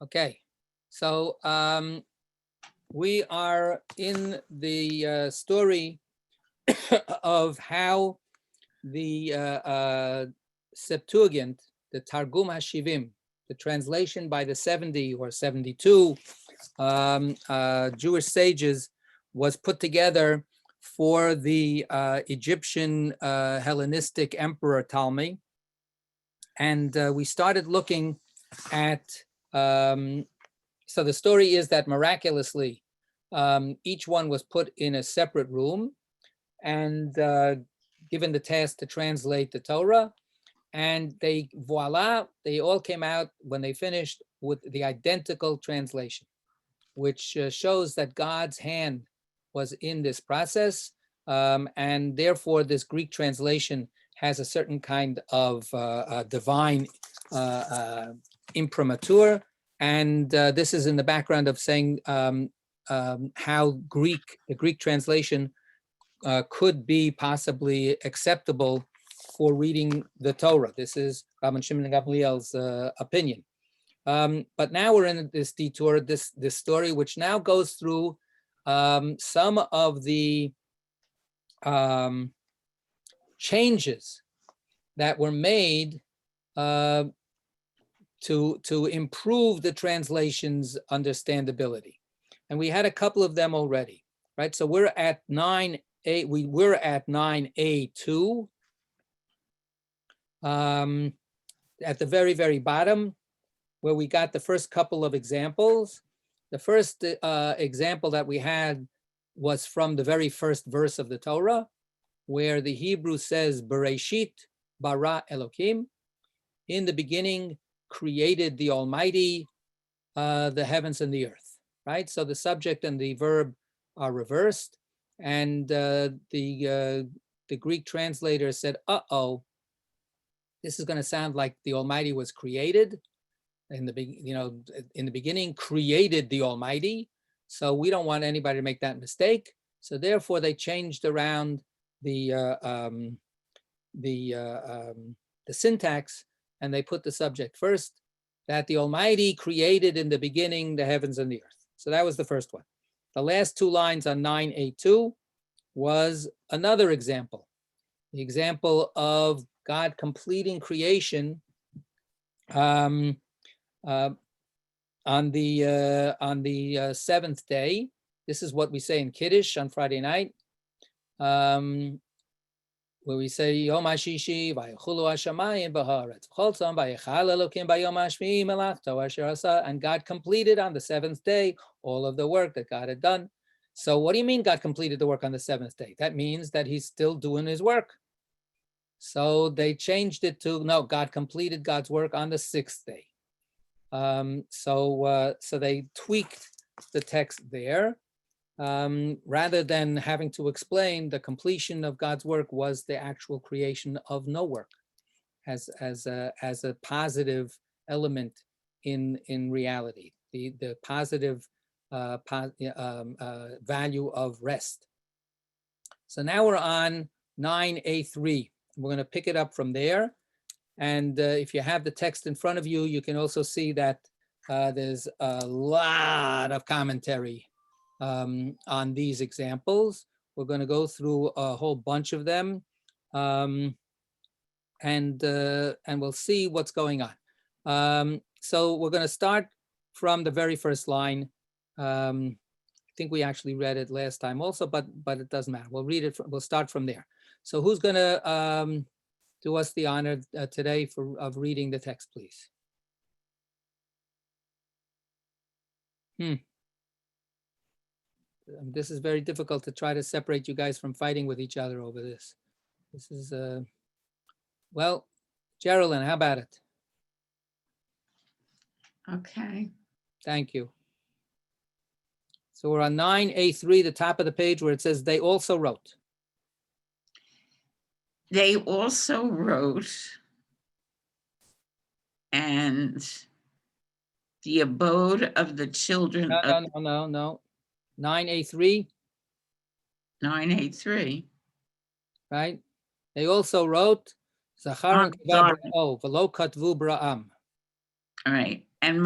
Okay, so we are in the story of how the Septuagint, the Targum HaShivim, the translation by the 70 or 72 Jewish sages, was put together for the Egyptian Hellenistic Emperor Ptolemy. And we started looking at, so the story is that miraculously, each one was put in a separate room and given the task to translate the Torah. And they, voila, they all came out when they finished with the identical translation, which shows that God's hand was in this process. And therefore, this Greek translation has a certain kind of divine imprimatur. And this is in the background of saying how the Greek translation could be possibly acceptable for reading the Torah. This is Rabbi Shimon Gamliel's opinion. But now we're in this detour, this story, which now goes through some of the changes that were made to improve the translation's understandability. And we had a couple of them already, right? So we're at 9A, we're at 9A2. At the very, very bottom, where we got the first couple of examples. The first example that we had was from the very first verse of the Torah, where the Hebrew says, Bereshit bara Elokim, in the beginning created the Almighty the heavens and the earth, right? So the subject and the verb are reversed, and the Greek translator said, uh-oh, this is going to sound like the Almighty was created. In the beginning, created the Almighty. So we don't want anybody to make that mistake. So therefore, they changed around the syntax, and they put the subject first, that the Almighty created in the beginning the heavens and the earth. So that was the first one. The last two lines on 9A2 was another example, the example of God completing creation on the seventh day. This is what we say in Kiddush on Friday night, where we say Yom HaShishi v'Yechulu Hashamayim b'Haaretz v'Chol Tzom v'Yechal Elokim b'Yom HaShvi'i Melachto Asher Asa, and God completed on the seventh day all of the work that God had done. So what do you mean God completed the work on the seventh day? That means that he's still doing his work. So they changed it to, no, God completed God's work on the sixth day. So they tweaked the text there. Rather than having to explain the completion of God's work was the actual creation of no work as a positive element in reality, the positive value of rest. So now we're on 9A3. We're going to pick it up from there. And if you have the text in front of you, you can also see that there's a lot of commentary on these examples. We're going to go through a whole bunch of them, and we'll see what's going on. So we're going to start from the very first line. I think we actually read it last time also, but it doesn't matter. We'll read it. We'll start from there. So who's going to do us the honor today of reading the text, please? This is very difficult to try to separate you guys from fighting with each other over this. This is, well, Geraldine, how about it? Okay. Thank you. So we're on 9A3, the top of the page where it says, they also wrote. They also wrote, and the abode of the children of... No. 9A3. 9A3. Right? They also wrote, Zachar and Velo Katvu Bra'am. All right. And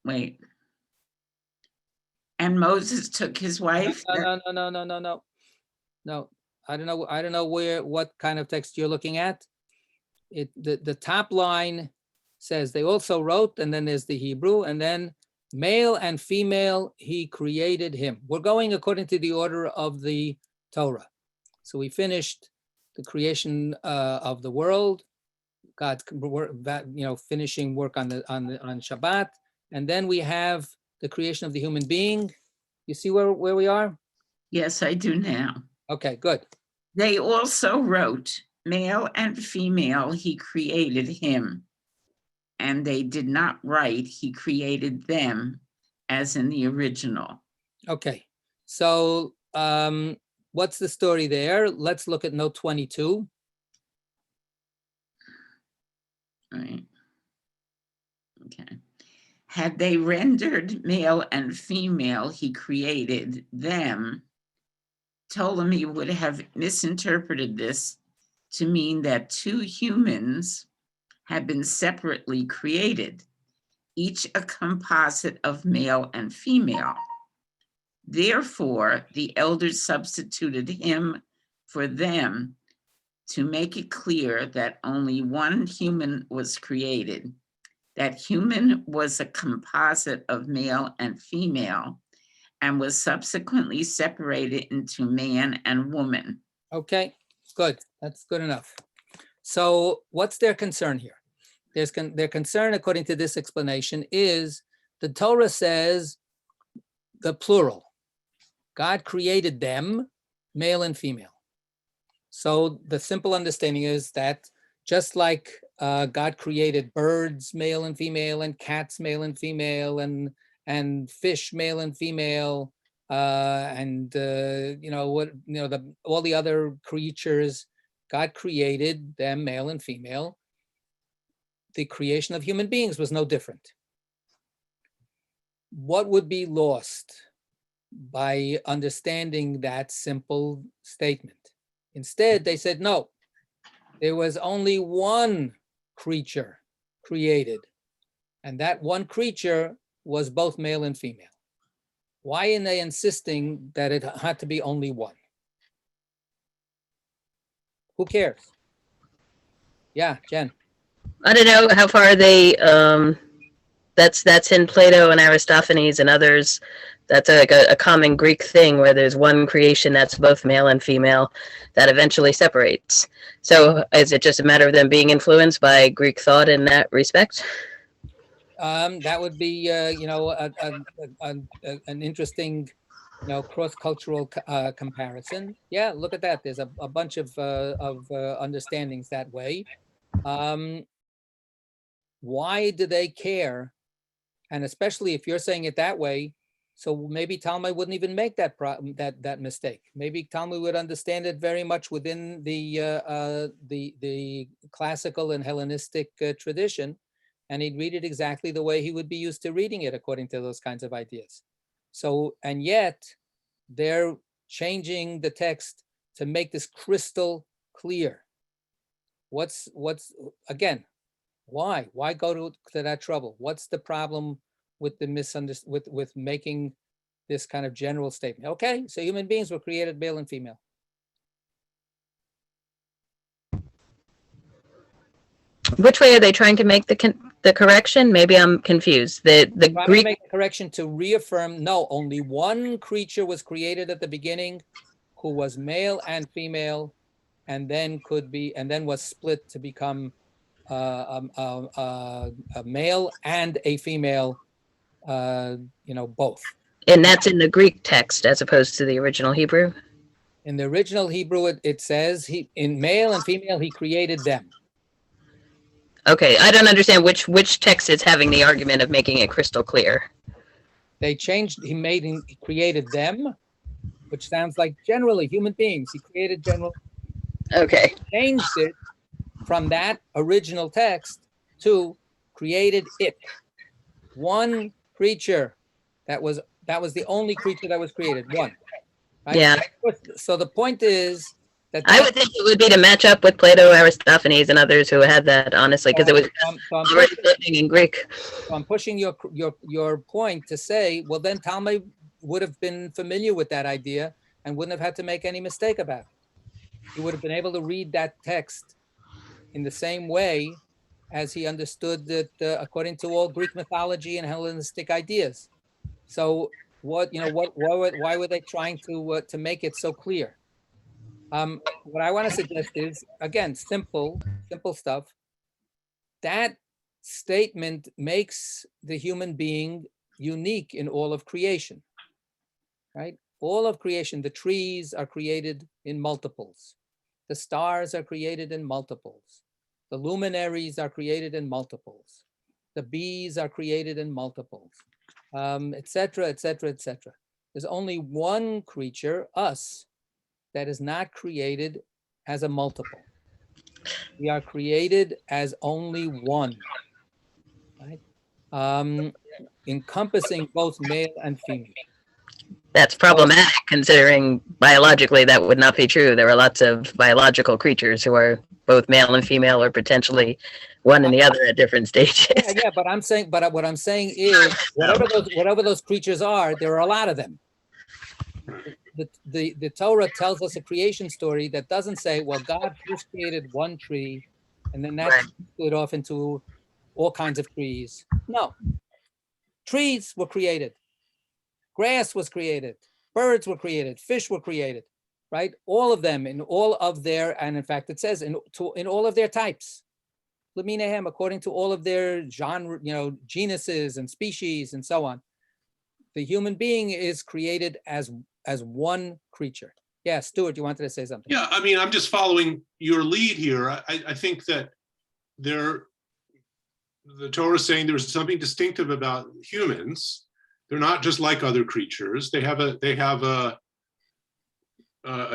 Wait. And Moses took his wife? No. I don't know what kind of text you're looking at. The top line says they also wrote, and then there's the Hebrew, and then male and female, he created him. We're going according to the order of the Torah. So we finished the creation of the world, God, finishing work on Shabbat, and then we have the creation of the human being. You see where we are? Yes, I do now. Okay, good. They also wrote, male and female, he created him. And they did not write, he created them, as in the original. Okay, so what's the story there? Let's look at note 22. Right. Okay. Had they rendered male and female, he created them, Ptolemy would have misinterpreted this to mean that two humans had been separately created, each a composite of male and female. Therefore, the elders substituted him for them to make it clear that only one human was created. That human was a composite of male and female and was subsequently separated into man and woman. Okay, good. That's good enough. So what's their concern here? Their concern, according to this explanation, is the Torah says the plural. God created them, male and female. So the simple understanding is that just like God created birds, male and female, and cats, male and female, and fish, male and female, all the other creatures, God created them, male and female. The creation of human beings was no different. What would be lost by understanding that simple statement? Instead, they said, no, there was only one creature created, and that one creature was both male and female. Why are they insisting that it had to be only one? Who cares? Yeah, Jen. I don't know how far they, that's in Plato and Aristophanes and others. That's a common Greek thing where there's one creation that's both male and female that eventually separates. So is it just a matter of them being influenced by Greek thought in that respect? That would be, an interesting, cross-cultural comparison. Yeah, look at that. There's a bunch of understandings that way. Why do they care? And especially if you're saying it that way, so maybe Talmud wouldn't even make that mistake. Maybe Talmud would understand it very much within the classical and Hellenistic tradition, and he'd read it exactly the way he would be used to reading it according to those kinds of ideas. So, and yet they're changing the text to make this crystal clear. What's again? Why go to that trouble? What's the problem with the with making this kind of general statement? Okay, so human beings were created male and female. Which way are they trying to make the correction? Maybe I'm confused. The Greek make a correction to reaffirm, no, only one creature was created at the beginning who was male and female, and then was split to become a male and a female, both. And that's in the Greek text as opposed to the original Hebrew? In the original Hebrew, it says in male and female, he created them. Okay, I don't understand which text is having the argument of making it crystal clear. They changed, he created them, which sounds like generally human beings. He created general. Okay. Changed it from that original text to created it. One creature that was the only creature that was created. One. Right? Yeah. So the point is I would think it would be to match up with Plato, Aristophanes, and others who had that, honestly, because it was already written in Greek. So I'm pushing your point to say, well, then Talmud would have been familiar with that idea and wouldn't have had to make any mistake about it. He would have been able to read that text in the same way as he understood that according to all Greek mythology and Hellenistic ideas. So why were they trying to make it so clear? What I want to suggest is, again, simple stuff. That statement makes the human being unique in all of creation, right? All of creation, the trees are created in multiples. The stars are created in multiples. The luminaries are created in multiples. The bees are created in multiples, et cetera, et cetera, et cetera. There's only one creature, us, that is not created as a multiple. We are created as only one, right? Encompassing both male and female. That's problematic, considering biologically that would not be true. There are lots of biological creatures who are both male and female, or potentially one and the other at different stages. Yeah, but what I'm saying is, whatever those creatures are, there are a lot of them. The Torah tells us a creation story that doesn't say, well, God first created one tree, and then that split off into all kinds of trees. No, trees were created. Grass was created, birds were created, fish were created, right? All of them in all of their, and in fact, it says in all of their types. Leminahem, according to all of their genre, genuses and species and so on. The human being is created as one creature. Yeah, Stuart, you wanted to say something? Yeah, I mean, I'm just following your lead here. I think that the Torah is saying there's something distinctive about humans. They're not just like other creatures. They have a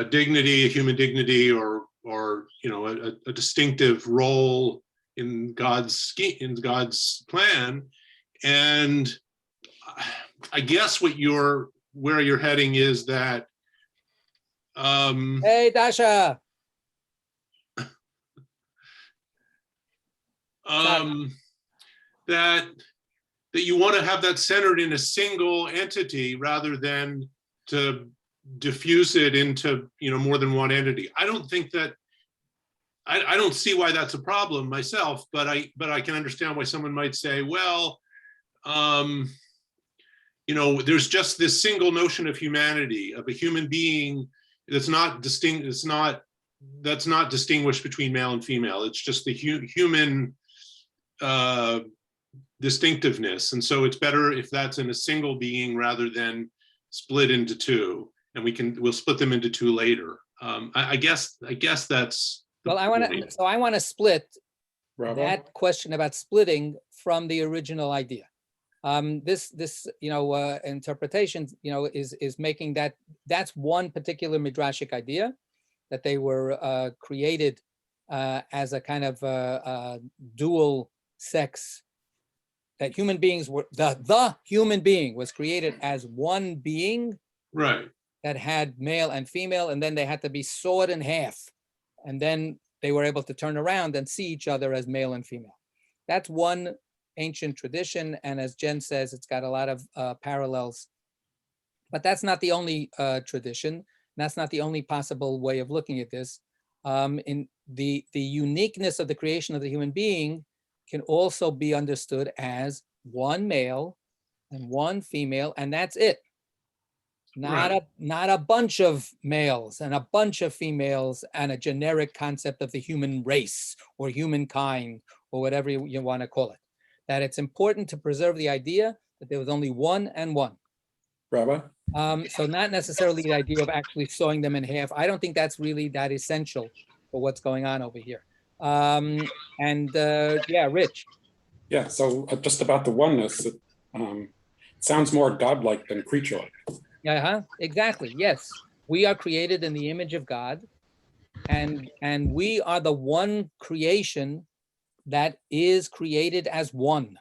dignity, a human dignity, or a distinctive role in God's plan. And I guess where you're heading is that. Hey, Dasha. That you want to have that centered in a single entity rather than to diffuse it into more than one entity. I don't think that I don't see why that's a problem myself, but I can understand why someone might say, well, there's just this single notion of humanity, of a human being that's not distinct. That's not distinguished between male and female. It's just the human distinctiveness, and so it's better if that's in a single being rather than split into two, and we'll split them into two later. I guess that's. Well, I want to split Rabbi? that question about splitting from the original idea. This interpretation is making that's one particular midrashic idea, that they were created as a kind of dual sex, that human beings were the human being was created as one being, right, that had male and female, and then they had to be sawed in half, and then they were able to turn around and see each other as male and female. That's one ancient tradition, and as Jen says, it's got a lot of parallels, but that's not the only tradition. That's not the only possible way of looking at this. In the uniqueness of the creation of the human being can also be understood as one male and one female, and that's it. Not a bunch of males and a bunch of females and a generic concept of the human race or humankind or whatever you want to call it. That it's important to preserve the idea that there was only one and one. Rabbi? So not necessarily the idea of actually sawing them in half. I don't think that's really that essential for what's going on over here. Yeah, Rich. Yeah, so just about the oneness, it sounds more godlike than creature-like. Yeah, exactly. Yes, we are created in the image of God, and we are the one creation that is created as one,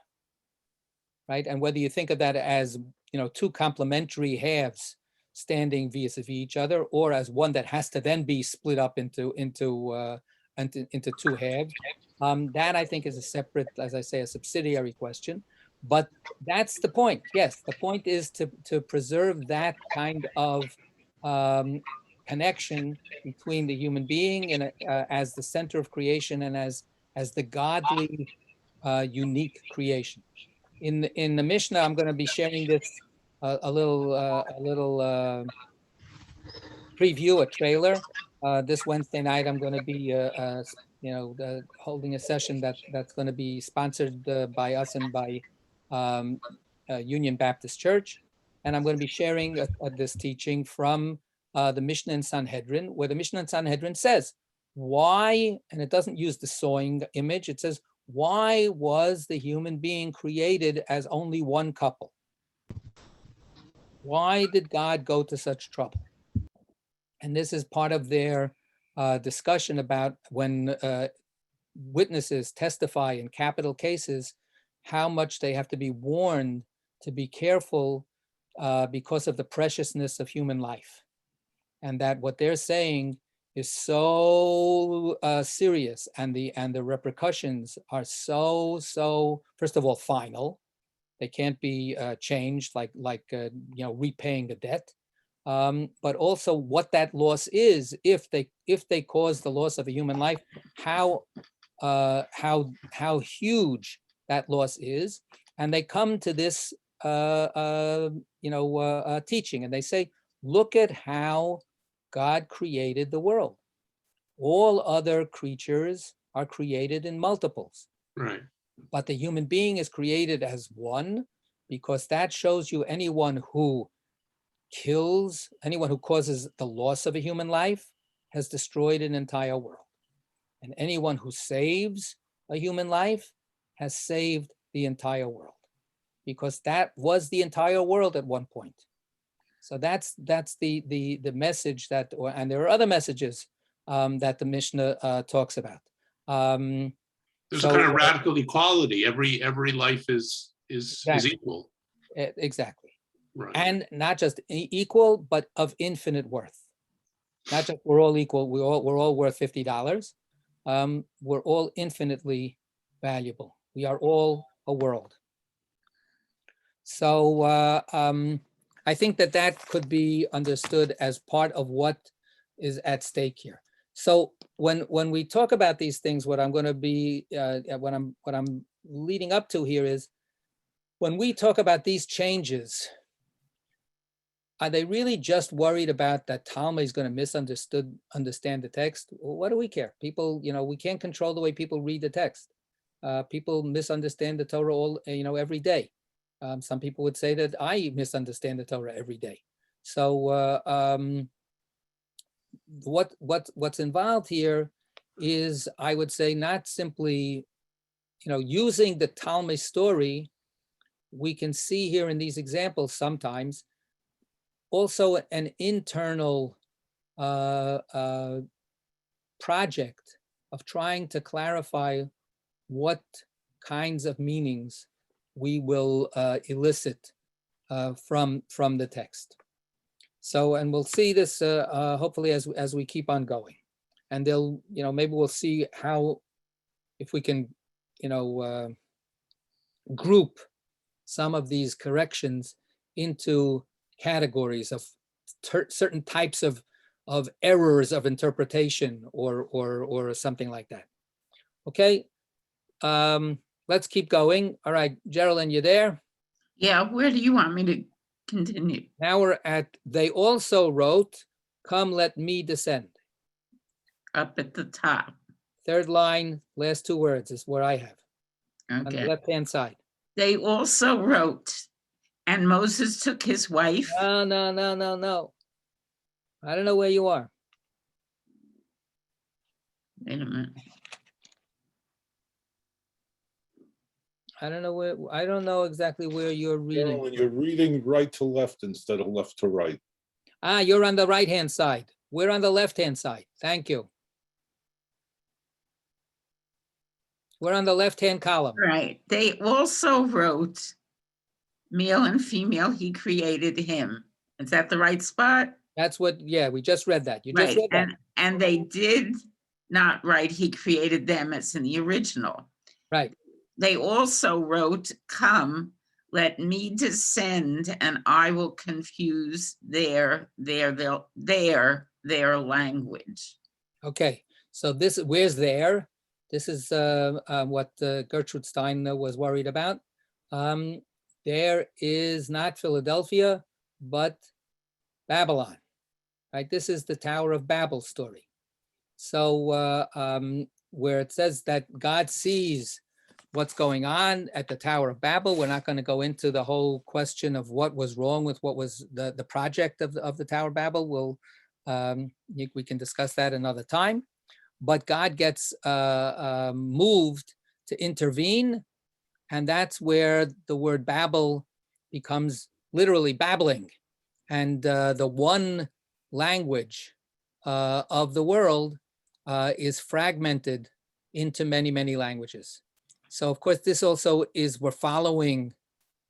right? And whether you think of that as two complementary halves, standing vis-a-vis each other, or as one that has to then be split up into two halves. That I think is a separate, as I say, a subsidiary question. But that's the point. Yes, the point is to preserve that kind of connection between the human being and as the center of creation and as the godly, unique creation. In the Mishnah, I'm going to be sharing this a little preview, a trailer. This Wednesday night, I'm going to be holding a session that's going to be sponsored by us and by Union Baptist Church, and I'm going to be sharing this teaching from the Mishnah in Sanhedrin, where the Mishnah in Sanhedrin says why, and it doesn't use the sawing image. It says, why was the human being created as only one couple? Why did God go to such trouble? And this is part of their discussion about when witnesses testify in capital cases, how much they have to be warned to be careful because of the preciousness of human life. And that what they're saying is so serious, and the repercussions are so first of all final. They can't be changed like repaying the debt, but also what that loss is if they cause the loss of a human life, how huge that loss is. And they come to this teaching, and they say, look at how God created the world. All other creatures are created in multiples. Right. But the human being is created as one, because that shows you anyone who kills, anyone who causes the loss of a human life has destroyed an entire world. And anyone who saves a human life has saved the entire world, because that was the entire world at one point. So that's the message that, and there are other messages that the Mishnah talks about. There's a kind of radical equality. Every life is equal. Exactly. Right. And not just equal, but of infinite worth. Not just we're all equal. We're all worth $50. We're all infinitely valuable. We are all a world. So I think that could be understood as part of what is at stake here. So when we talk about these things, what I'm going to be, what I'm leading up to here is, when we talk about these changes, are they really just worried about that Talmud is going to understand the text? Well, what do we care? People, we can't control the way people read the text. People misunderstand the Torah every day. Some people would say that I misunderstand the Torah every day. So what's involved here is, I would say, not simply, using the Talmud story. We can see here in these examples sometimes also an internal project of trying to clarify what kinds of meanings we will elicit from the text. So, and we'll see this hopefully as we keep on going, and they'll, maybe we'll see how, if we can, group some of these corrections into categories of certain types of errors of interpretation or something like that. Okay, let's keep going. All right, Geraldine, you there? Yeah, where do you want me to continue? Now we're at, they also wrote, come let me descend. Up at the top. Third line, last two words is where I have. On the Okay. left-hand side. They also wrote, and Moses took his wife. No. I don't know where you are. Wait a minute. I don't know exactly where you're reading. Carolyn, you're reading right to left instead of left to right. Ah, you're on the right-hand side. We're on the left-hand side. Thank you. We're on the left-hand column. Right. They also wrote, male and female, he created him. Is that the right spot? That's what, yeah, we just read that. You just Right, read that. and they did not write, he created them as in the original. Right. They also wrote, come, let me descend and I will confuse their language. Okay. So this, where's there? This is what Gertrude Stein was worried about. There is not Philadelphia, but Babylon, right? This is the Tower of Babel story. So where it says that God sees what's going on at the Tower of Babel, we're not going to go into the whole question of what was wrong with what was the project of the Tower of Babel. We can discuss that another time. But God gets moved to intervene, and that's where the word Babel becomes literally babbling. And the one language of the world is fragmented into many, many languages. So of course, this also is, we're following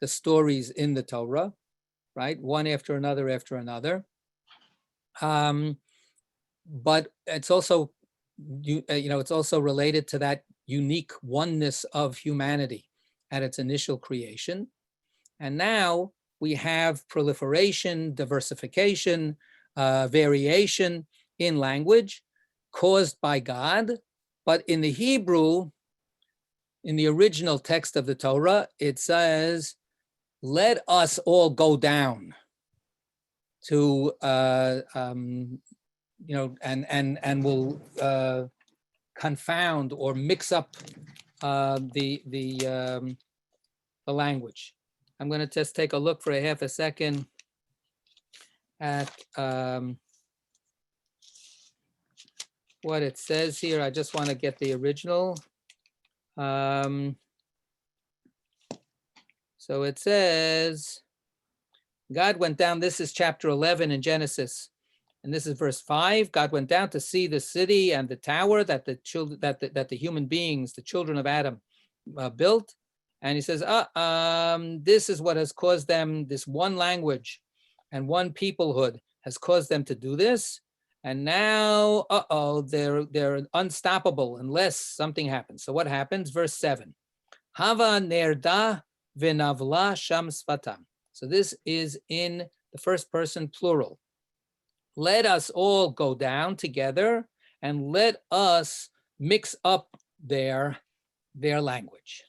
the stories in the Torah, right? One after another after another. But it's also, it's also related to that unique oneness of humanity at its initial creation. And now we have proliferation, diversification, variation in language caused by God. But in the Hebrew, in the original text of the Torah, it says, let us all go down to, and will confound or mix up the language. I'm going to just take a look for a half a second at what it says here. I just want to get the original. So it says, God went down, this is chapter 11 in Genesis, and this is verse 5. God went down to see the city and the tower that the children, that the human beings, the children of Adam, built. And he says, this is what has caused them, this one language and one peoplehood has caused them to do this. And now, they're unstoppable unless something happens. So what happens? Verse 7. Hava nerda v'navla sham sfatam. So this is in the first person plural. Let us all go down together and let us mix up their language.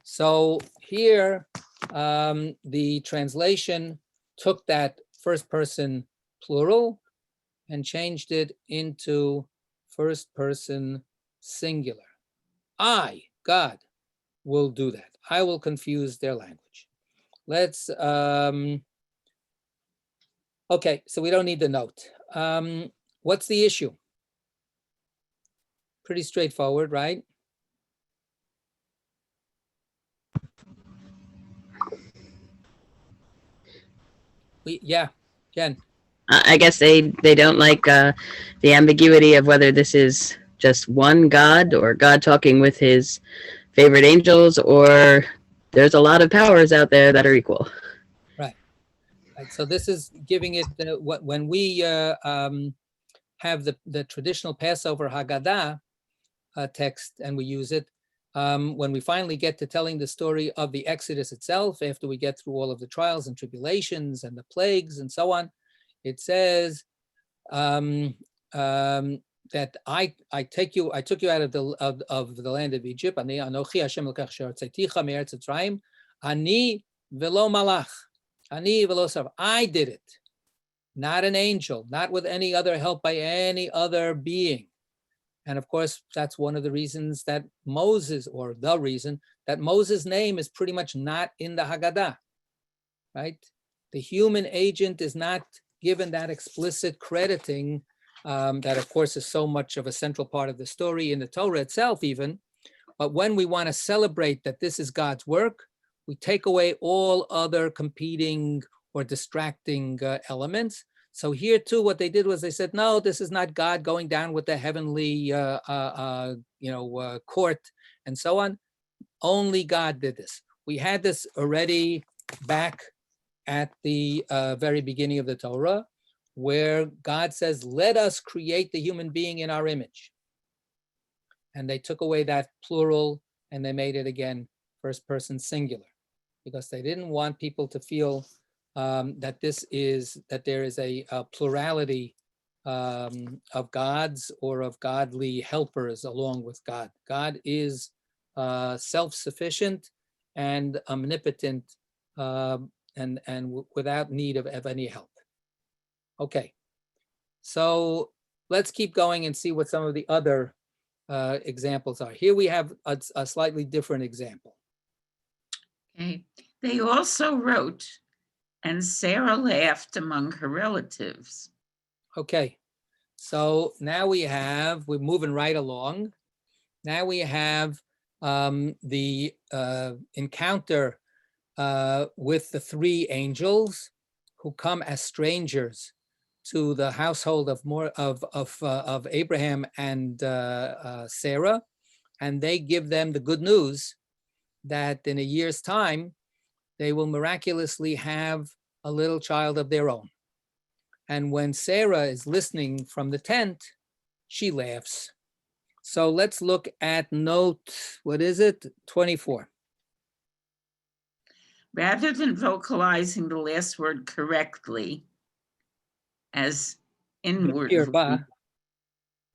So here, the translation took that first person plural and changed it into first person singular. I, God, will do that. I will confuse their language. Let's, okay, so we don't need the note. What's the issue? Pretty straightforward, right? Yeah, Jen. I guess they don't like the ambiguity of whether this is just one God or God talking with his favorite angels, or there's a lot of powers out there that are equal. Right. So this is giving it when we have the traditional Passover Haggadah text and we use it. When we finally get to telling the story of the Exodus itself, after we get through all of the trials and tribulations and the plagues and so on, it says that I took you out of the land of Egypt. Ani anochi Hashem elokech asher hotzeiticha me'eretz Mitzrayim. Ani velo malach. Ani velo sav. I did it, not an angel, not with any other help by any other being. And of course, that's one of the reasons that Moses, or the reason that Moses' name is pretty much not in the Haggadah, right? The human agent is not given that explicit crediting that of course is so much of a central part of the story in the Torah itself even. But when we want to celebrate that this is God's work, we take away all other competing or distracting elements. So here too, what they did was they said, no, this is not God going down with the heavenly court and so on. Only God did this. We had this already back at the very beginning of the Torah, where God says, let us create the human being in our image. And they took away that plural and they made it again first person singular, because they didn't want people to feel that there is a plurality of gods or of godly helpers along with God. God is self-sufficient and omnipotent and without need of any help. Okay, so let's keep going and see what some of the other examples are. Here we have a slightly different example. Okay. They also wrote, and Sarah laughed among her relatives. Okay, so now we're moving right along. Now we have the encounter with the three angels who come as strangers to the household of Abraham and Sarah, and they give them the good news that in a year's time they will miraculously have a little child of their own. And when Sarah is listening from the tent, she laughs. So let's look at note, what is it? 24. Rather than vocalizing the last word correctly as inwardly,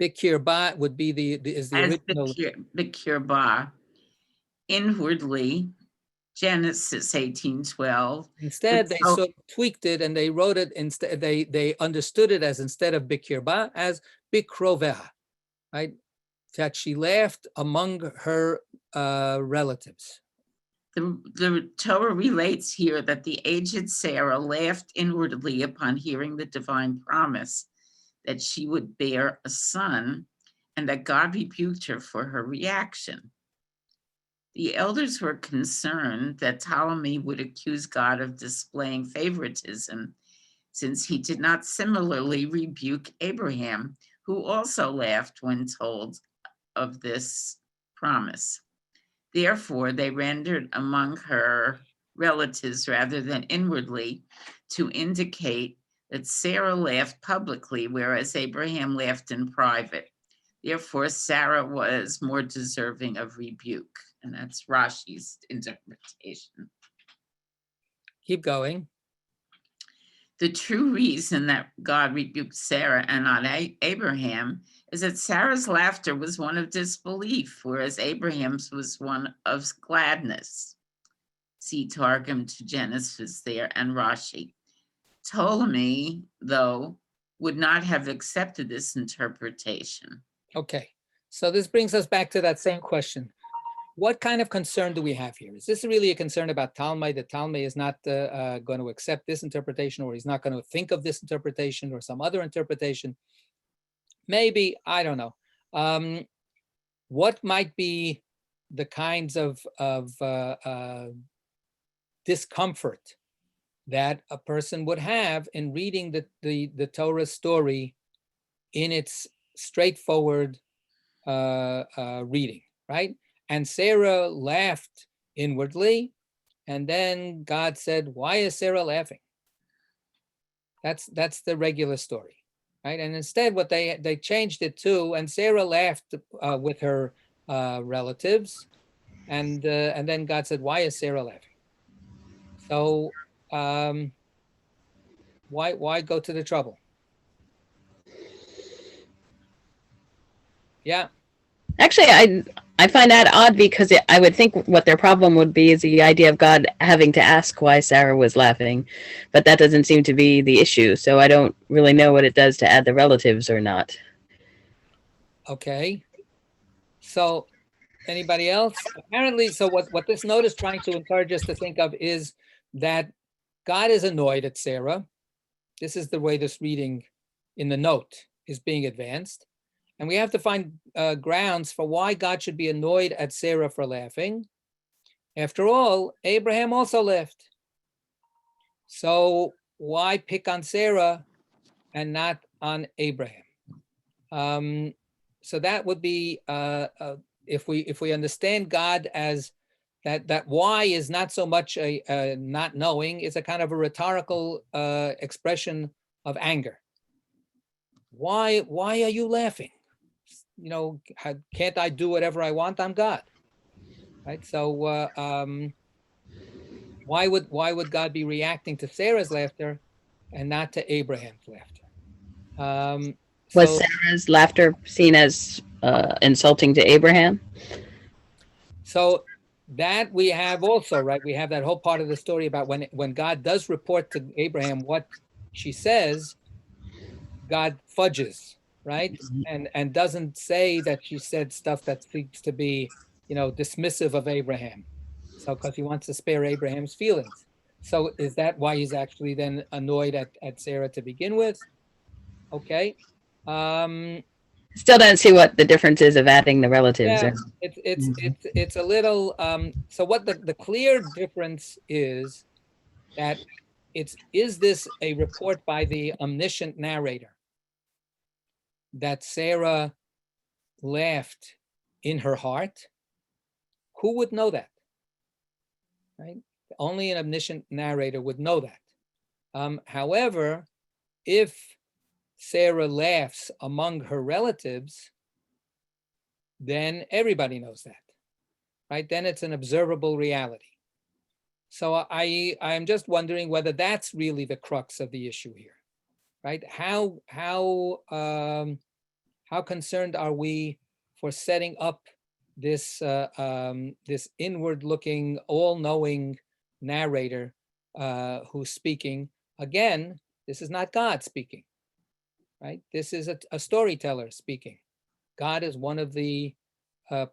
Bikirba would be the original. Bikirba, inwardly, Genesis 18:12. Instead, they sort of tweaked it and they wrote it instead. They understood it as, instead of Bikirba, as Bikroveh, right? That she laughed among her relatives. The Torah relates here that the aged Sarah laughed inwardly upon hearing the divine promise that she would bear a son, and that God rebuked her for her reaction. The elders were concerned that Ptolemy would accuse God of displaying favoritism, since he did not similarly rebuke Abraham, who also laughed when told of this promise. Therefore, they rendered among her relatives rather than inwardly, to indicate that Sarah laughed publicly, whereas Abraham laughed in private. Therefore, Sarah was more deserving of rebuke. And that's Rashi's interpretation. Keep going. The true reason that God rebuked Sarah and not Abraham is that Sarah's laughter was one of disbelief, whereas Abraham's was one of gladness. See Targum to Genesis there and Rashi. Ptolemy, though, would not have accepted this interpretation. Okay, so this brings us back to that same question. What kind of concern do we have here? Is this really a concern about Talmud, that Talmud is not going to accept this interpretation, or he's not going to think of this interpretation or some other interpretation? Maybe, I don't know. What might be the kinds of discomfort that a person would have in reading the Torah story in its straightforward reading, right? And Sarah laughed inwardly, and then God said, why is Sarah laughing? That's the regular story, right? And instead what they changed it to, and Sarah laughed with her relatives, and then God said, why is Sarah laughing? So why go to the trouble? Yeah. Actually, I find that odd, because I would think what their problem would be is the idea of God having to ask why Sarah was laughing, but that doesn't seem to be the issue. So I don't really know what it does to add the relatives or not. Okay. So anybody else? Apparently, so what this note is trying to encourage us to think of is that God is annoyed at Sarah. This is the way this reading in the note is being advanced. And we have to find grounds for why God should be annoyed at Sarah for laughing. After all, Abraham also laughed. So why pick on Sarah and not on Abraham? So that would be, if we understand God as that why is not so much a not knowing, it's a kind of a rhetorical expression of anger. Why are you laughing? You know, can't I do whatever I want? I'm God, right? So why would God be reacting to Sarah's laughter and not to Abraham's laughter? Was So, Sarah's laughter seen as insulting to Abraham? so that we have also, right? We have that whole part of the story about when God does report to Abraham what she says, God fudges, right? And doesn't say that she said stuff that seems to be, you know, dismissive of Abraham. So because he wants to spare Abraham's feelings. So is that why he's actually then annoyed at Sarah to begin with? Okay. Still don't see what the difference is of adding the relatives. Yeah, it's a little so what the clear difference is that is this a report by the omniscient narrator that Sarah laughed in her heart? Who would know that? Right? Only an omniscient narrator would know that. However, if Sarah laughs among her relatives, then everybody knows that, right? Then it's an observable reality. So I'm just wondering whether that's really the crux of the issue here, right? How concerned are we for setting up this this inward-looking, all-knowing narrator who's speaking? Again, this is not God speaking, right? This is a storyteller speaking. God is one of the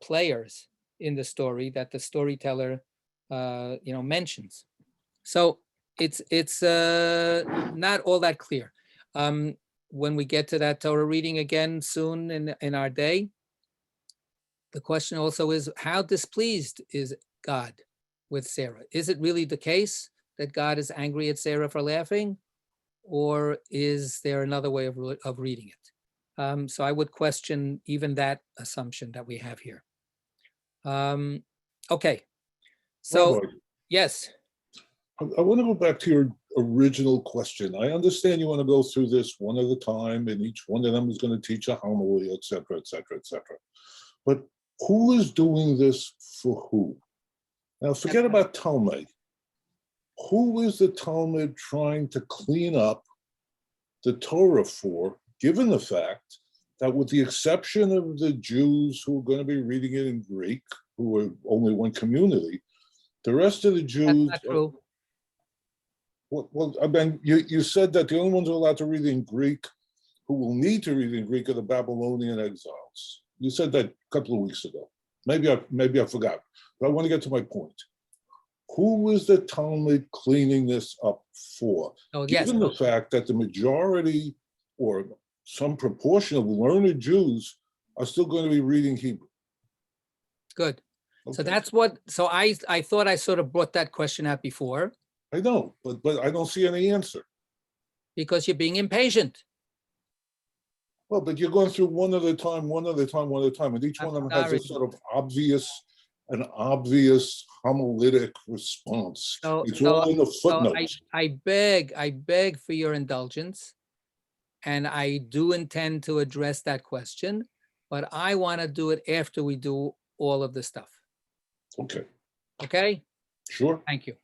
players in the story that the storyteller, mentions. So it's not all that clear. When we get to that Torah reading again soon in our day, the question also is, how displeased is God with Sarah? Is it really the case that God is angry at Sarah for laughing, or is there another way of reading it? So I would question even that assumption that we have here. Okay, so Rabbi, yes, I want to go back to your original question. I understand you want to go through this one at a time, and each one of them is going to teach a homily, et cetera, et cetera, et cetera. But who is doing this for who? Now, forget about Talmud. Who is the Talmud trying to clean up the Torah for, given the fact that with the exception of the Jews who are going to be reading it in Greek, who are only one community, the rest of the Jews... that's not true. Well, I mean, you said that the only ones who are allowed to read in Greek, who will need to read in Greek, are the Babylonian exiles. You said that a couple of weeks ago. Maybe I forgot, but I want to get to my point. Who is the Talmud cleaning this up for? Oh, yes. Given the fact that the majority or some proportion of learned Jews are still going to be reading Hebrew. Good. Okay. So that's what, so I thought I sort of brought that question out before. I know, but I don't see any answer. Because you're being impatient. Well, but you're going through one at a time, and each one of them has a sort of an obvious homiletic response. It's all in the footnotes. I beg for your indulgence, and I do intend to address that question, but I want to do it after we do all of the stuff. Okay. Okay? Sure. Thank you.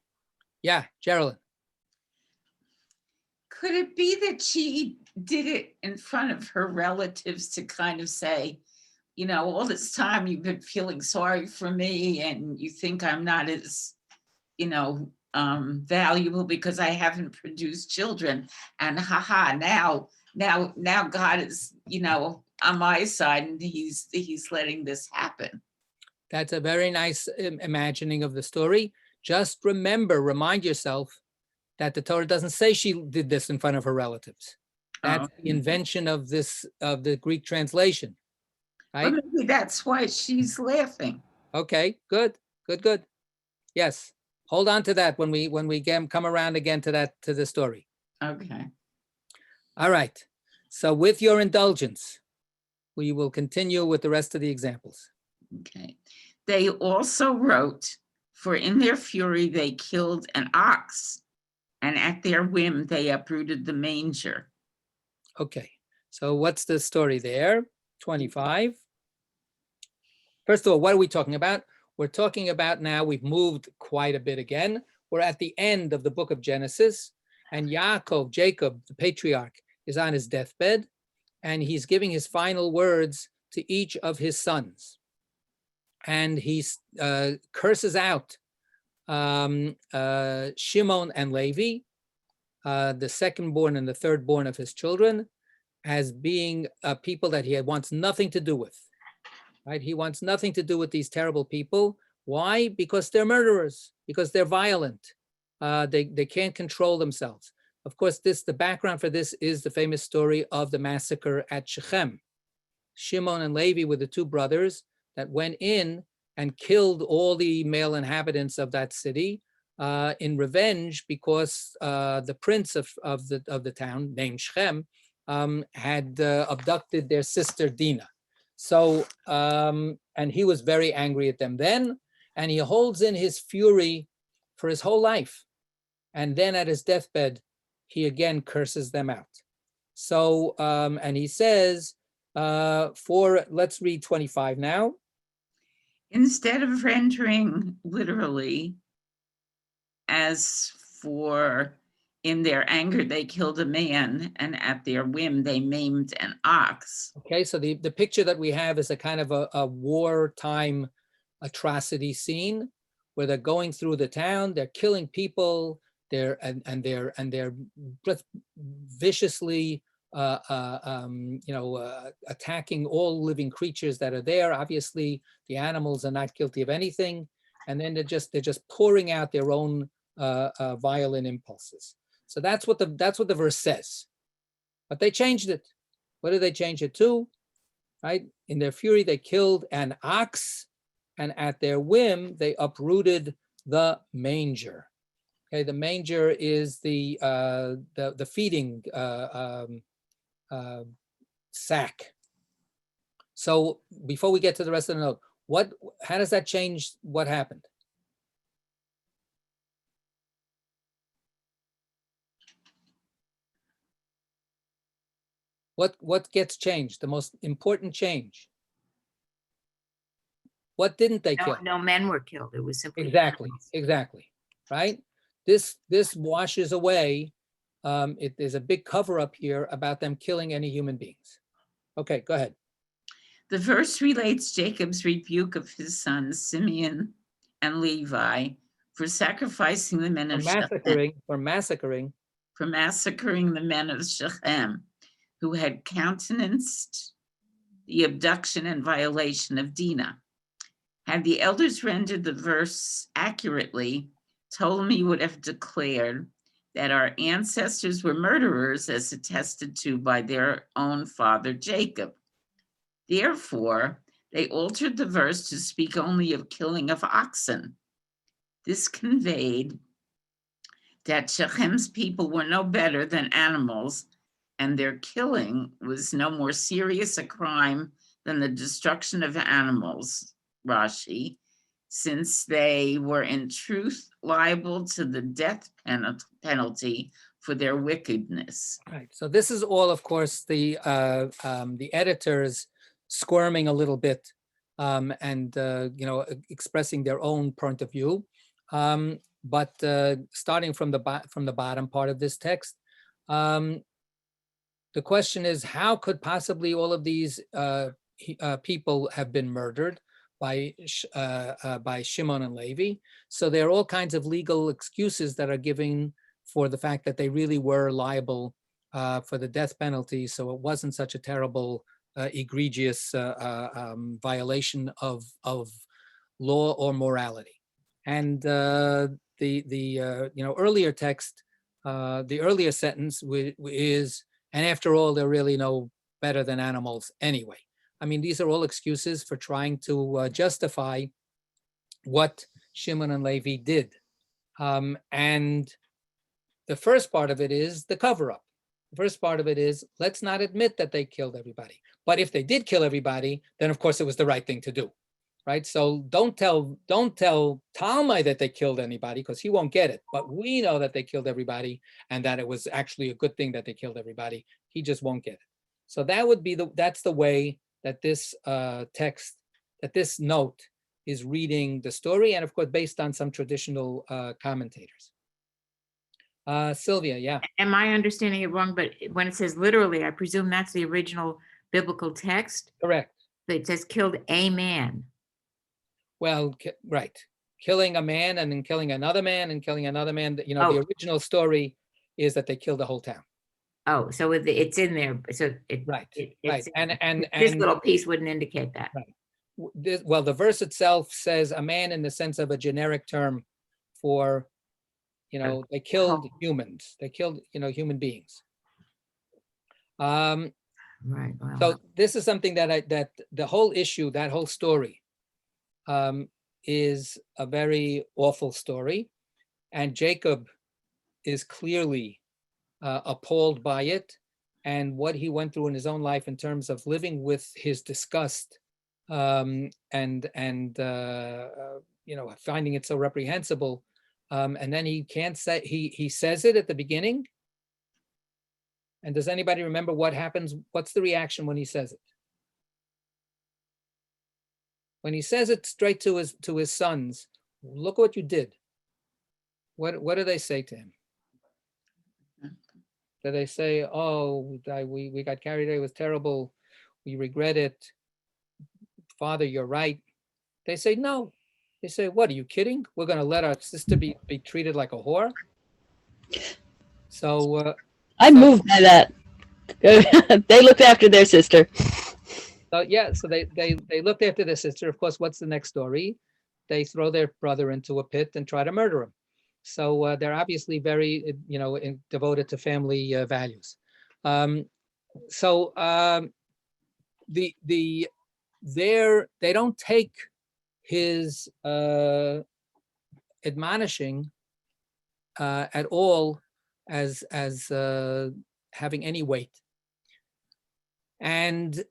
Yeah, Geraldine. Could it be that she did it in front of her relatives to kind of say, you know, all this time you've been feeling sorry for me and you think I'm not as, valuable because I haven't produced children, and now God is, on my side, and he's letting this happen. That's a very nice imagining of the story. Just remind yourself that the Torah doesn't say she did this in front of her relatives. That's the invention of the Greek translation, right? Well, maybe that's why she's laughing. Okay, good. Yes, hold on to that when we come around again to the story. Okay. All right. So with your indulgence, we will continue with the rest of the examples. Okay. They also wrote For in their fury they killed an ox, and at their whim they uprooted the manger. Okay, so what's the story there? 25. First of all, what are we talking about? We're talking about now, we've moved quite a bit again. We're at the end of the book of Genesis, and Yaakov, Jacob, the patriarch, is on his deathbed, and he's giving his final words to each of his sons. And he curses out Shimon and Levi, the second born and the third born of his children, as being people that he wants nothing to do with. Right? He wants nothing to do with these terrible people. Why? Because they're murderers, because they're violent. They can't control themselves. Of course, the background for this is the famous story of the massacre at Shechem. Shimon and Levi were the two brothers that went in and killed all the male inhabitants of that city in revenge because the prince of the town, named Shechem, had abducted their sister Dinah. So, and he was very angry at them then, and he holds in his fury for his whole life. And then at his deathbed, he again curses them out. So, and he says, let's read 25 now. Instead of rendering literally, as for in their anger they killed a man, and at their whim they maimed an ox. Okay, so the picture that we have is a kind of a wartime atrocity scene where they're going through the town, they're killing people, they're viciously attacking all living creatures that are there. Obviously, the animals are not guilty of anything, and then they're just pouring out their own violent impulses. So that's what the verse says. But they changed it. What did they change it to? Right? In their fury, they killed an ox, and at their whim, they uprooted the manger. Okay, the manger is the feeding sack. So before we get to the rest of the note, how does that change what happened? What gets changed? The most important change. What didn't they kill? No men were killed. It was simply Exactly, animals. exactly. Right? This washes away. There's a big cover up here about them killing any human beings. Okay, go ahead. The verse relates Jacob's rebuke of his sons Simeon and Levi for sacrificing the men of Shechem, For massacring the men of Shechem, who had countenanced the abduction and violation of Dinah. Had the elders rendered the verse accurately, Ptolemy would have declared that our ancestors were murderers as attested to by their own father Jacob. Therefore, they altered the verse to speak only of killing of oxen. This conveyed that Shechem's people were no better than animals, and their killing was no more serious a crime than the destruction of animals, Rashi, since they were in truth liable to the death penalty for their wickedness. Right. So this is all, of course, the editors squirming a little bit and expressing their own point of view. But starting from the bottom part of this text, the question is, how could possibly all of these people have been murdered by Shimon and Levi? So there are all kinds of legal excuses that are given for the fact that they really were liable for the death penalty. So it wasn't such a terrible, egregious violation of law or morality. And the earlier text, the earlier sentence is, and after all, they're really no better than animals anyway. I mean, these are all excuses for trying to justify what Shimon and Levi did. And the first part of it is the cover-up. The first part of it is, let's not admit that they killed everybody. But if they did kill everybody, then of course it was the right thing to do. right? So don't tell Talmud that they killed anybody, because he won't get it. But we know that they killed everybody and that it was actually a good thing that they killed everybody. He just won't get it. So that's the way that this text, that this note is reading the story, and of course based on some traditional commentators. Sylvia, yeah. Am I understanding it wrong? But when it says literally, I presume that's the original biblical text. Correct. It says killed a man. Well, right. Killing a man and then killing another man and killing another man. You know, Oh. the original story is that they killed the whole town. Oh, so it's in there. So Right, it's right. this And little piece wouldn't indicate that. right. Well, the verse itself says a man in the sense of a generic term for, you know, they killed humans. They killed, you know, human beings. Right. Wow. So this is something that the whole issue, that whole story, is a very awful story, and Jacob is clearly appalled by it and what he went through in his own life in terms of living with his disgust, and you know, finding it so reprehensible, and then he can't say, he says it at the beginning. And does anybody remember what happens? What's the reaction when he says it? When he says it straight to his sons, look what you did. What do they say to him? Do they say, oh, we got carried away, it was terrible, we regret it, Father, you're right? They say, no. They say, what, are you kidding? We're going to let our sister be treated like a whore? So I'm moved by that. They looked after their sister. so yeah, so they looked after their sister. Of course, what's the next story? They throw their brother into a pit and try to murder him. So they're obviously very, you know, devoted to family values. They don't take his admonishing at all as having any weight. And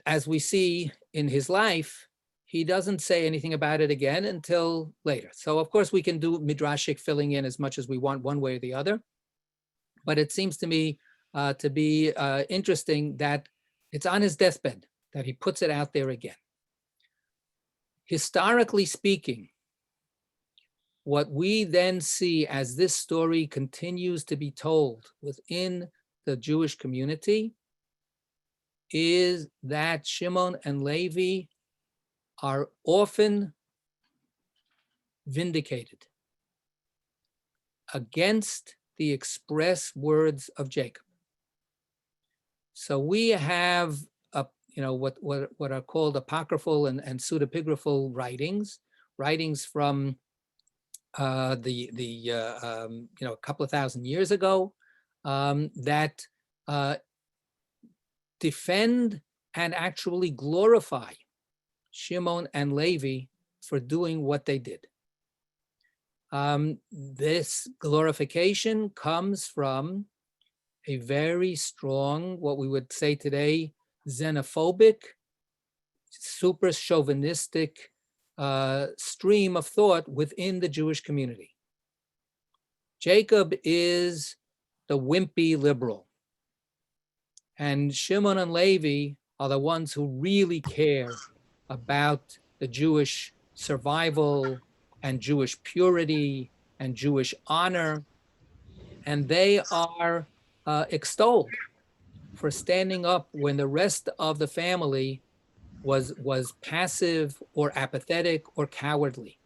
as we see in his life, he doesn't say anything about it again until later. So of course we can do midrashic filling in as much as we want one way or the other. But it seems to me to be interesting that it's on his deathbed that he puts it out there again. Historically speaking, what we then see as this story continues to be told within the Jewish community is that Shimon and Levi are often vindicated against the express words of Jacob. So we have what are called apocryphal and pseudepigraphal writings from a couple of thousand years ago that defend and actually glorify Shimon and Levi for doing what they did. This glorification comes from a very strong, what we would say today, xenophobic, super chauvinistic stream of thought within the Jewish community. Jacob is the wimpy liberal, and Shimon and Levi are the ones who really care about the Jewish survival and Jewish purity and Jewish honor, and they are extolled for standing up when the rest of the family was passive or apathetic or cowardly.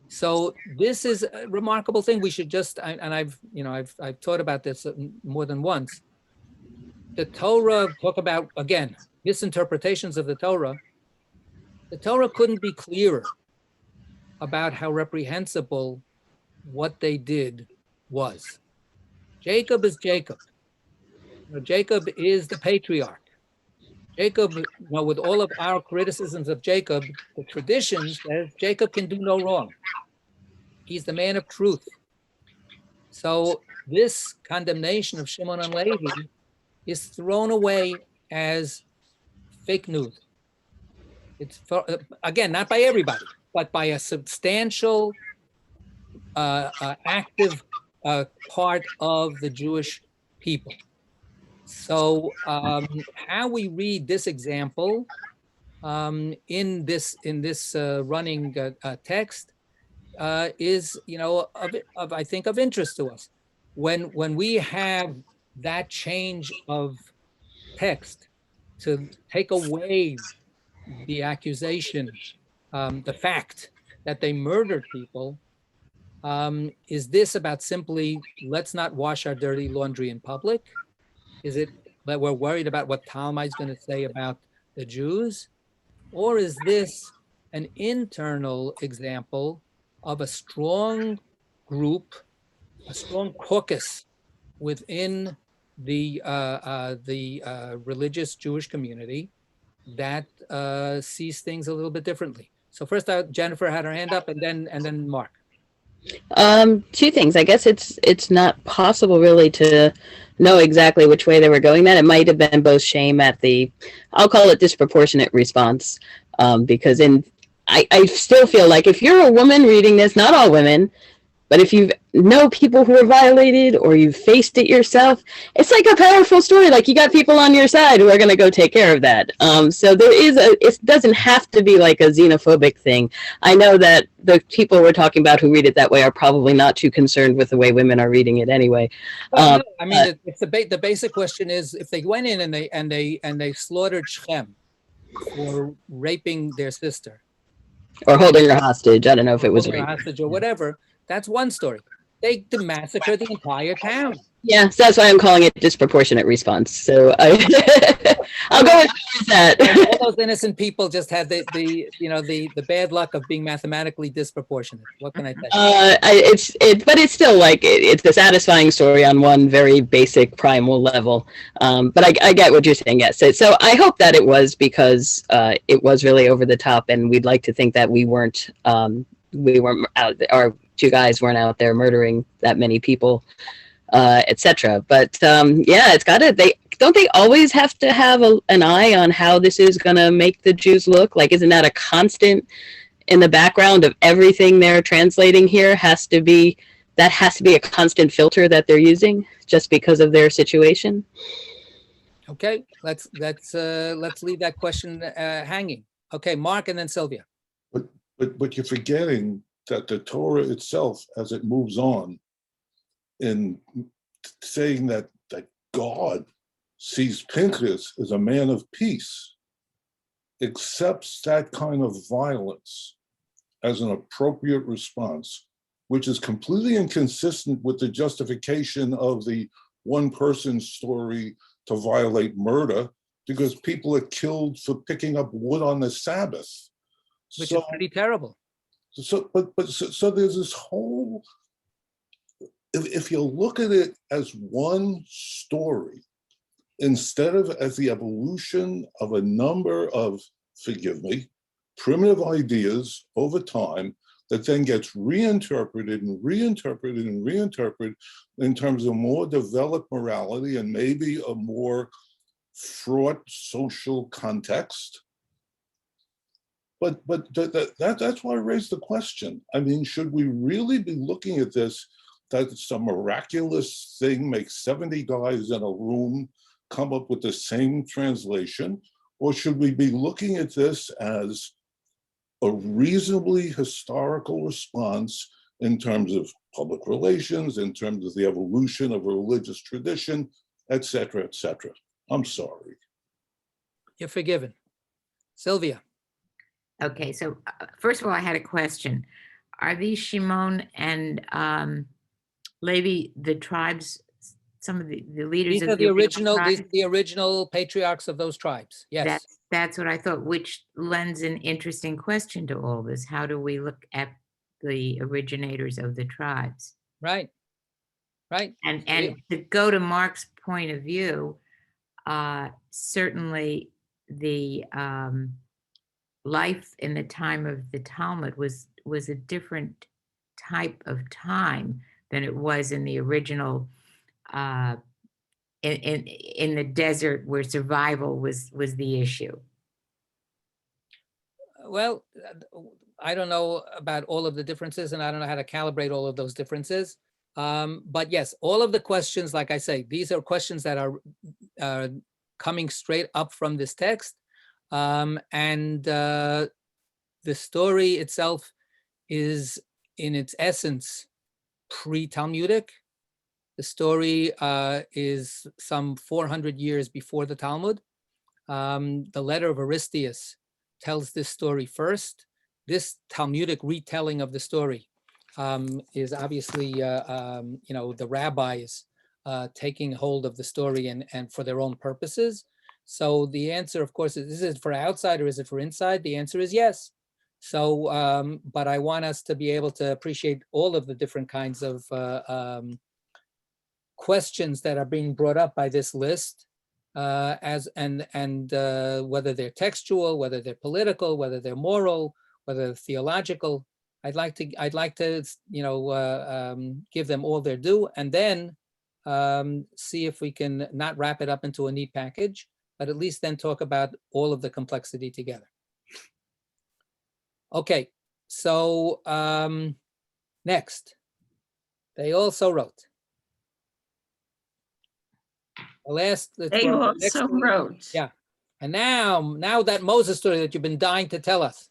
So this is a remarkable thing. We should just, and I've taught about this more than once. The Torah talk about, again, misinterpretations of the Torah. The Torah couldn't be clearer about how reprehensible what they did was. Jacob is Jacob. Jacob is the patriarch. Jacob, with all of our criticisms of Jacob, the tradition says Jacob can do no wrong. He's the man of truth. So this condemnation of Shimon and Levi is thrown away as fake news. It's for, again, not by everybody, but by a substantial, active part of the Jewish people. So how we read this example in this running text is, I think, of interest to us. When we have that change of text to take away the accusation, the fact that they murdered people, is this about simply, let's not wash our dirty laundry in public? Is it that we're worried about what Talmud's going to say about the Jews? Or is this an internal example of a strong group, a strong caucus within the religious Jewish community that sees things a little bit differently? So first, Jennifer had her hand up, and then Mark. Two things. I guess it's not possible really to know exactly which way they were going. That it might have been both shame at the, I'll call it disproportionate response, because I still feel like if you're a woman reading this, not all women, but if you know people who are violated or you've faced it yourself, it's like a powerful story. Like you got people on your side who are going to go take care of that. So there is it doesn't have to be like a xenophobic thing. I know that the people we're talking about who read it that way are probably not too concerned with the way women are reading it anyway. Well, no, I mean, it's the basic question is, if they went in and they slaughtered Shem for raping their sister, or holding her hostage. I don't know if it was holding her rape. hostage or whatever, that's one story. They massacred the entire town. Yeah, so that's why I'm calling it disproportionate response. So I'll go with that. And all those innocent people just had the bad luck of being mathematically disproportionate. What can I say? But it's still like it's a satisfying story on one very basic primal level. But I get what you're saying. Yes. So I hope that it was because it was really over the top, and we'd like to think that we weren't out. Our two guys weren't out there murdering that many people, etc. But yeah, it's got to. Don't they always have to have an eye on how this is going to make the Jews look? Like, isn't that a constant in the background of everything they're translating here? Has to be a constant filter that they're using just because of their situation. Okay, let's leave that question hanging. Okay, Mark, and then Sylvia. But you're forgetting that the Torah itself, as it moves on, in saying that God sees Pinchas as a man of peace, accepts that kind of violence as an appropriate response, which is completely inconsistent with the justification of the one person story to violate murder, because people are killed for picking up wood on the Sabbath. Which is pretty terrible. So there's this whole, if you look at it as one story, instead of as the evolution of a number of, forgive me, primitive ideas over time that then gets reinterpreted and reinterpreted and reinterpreted in terms of more developed morality and maybe a more fraught social context. But that's why I raised the question. I mean, should we really be looking at this, that some miraculous thing makes 70 guys in a room come up with the same translation? Or should we be looking at this as a reasonably historical response in terms of public relations, in terms of the evolution of a religious tradition, et cetera, et cetera? I'm sorry. You're forgiven. Sylvia. Okay, so first of all, I had a question. Are these Shimon and Levi the tribes, some of the leaders These of are the original, tribes? the original patriarchs of those tribes. Yes. That's what I thought, which lends an interesting question to all this. How do we look at the originators of the tribes? Right. Right. And to go to Mark's point of view, certainly the life in the time of the Talmud was a different type of time than it was in the original in the desert, where survival was the issue. Well, I don't know about all of the differences, and I don't know how to calibrate all of those differences. But yes, all of the questions, like I say, these are questions that are coming straight up from this text. And the story itself is, in its essence, pre-Talmudic. The story is some 400 years before the Talmud. The letter of Aristeas tells this story first. This Talmudic retelling of the story is obviously, the rabbis taking hold of the story and for their own purposes. So the answer, of course, is it for outside or is it for inside? The answer is yes. So, but I want us to be able to appreciate all of the different kinds of questions that are being brought up by this list, whether they're textual, whether they're political, whether they're moral, whether they're theological. I'd like to give them all their due, and then see if we can not wrap it up into a neat package, but at least then talk about all of the complexity together. Okay, so next, they also wrote. They also wrote. Yeah, and now that Moses story that you've been dying to tell us.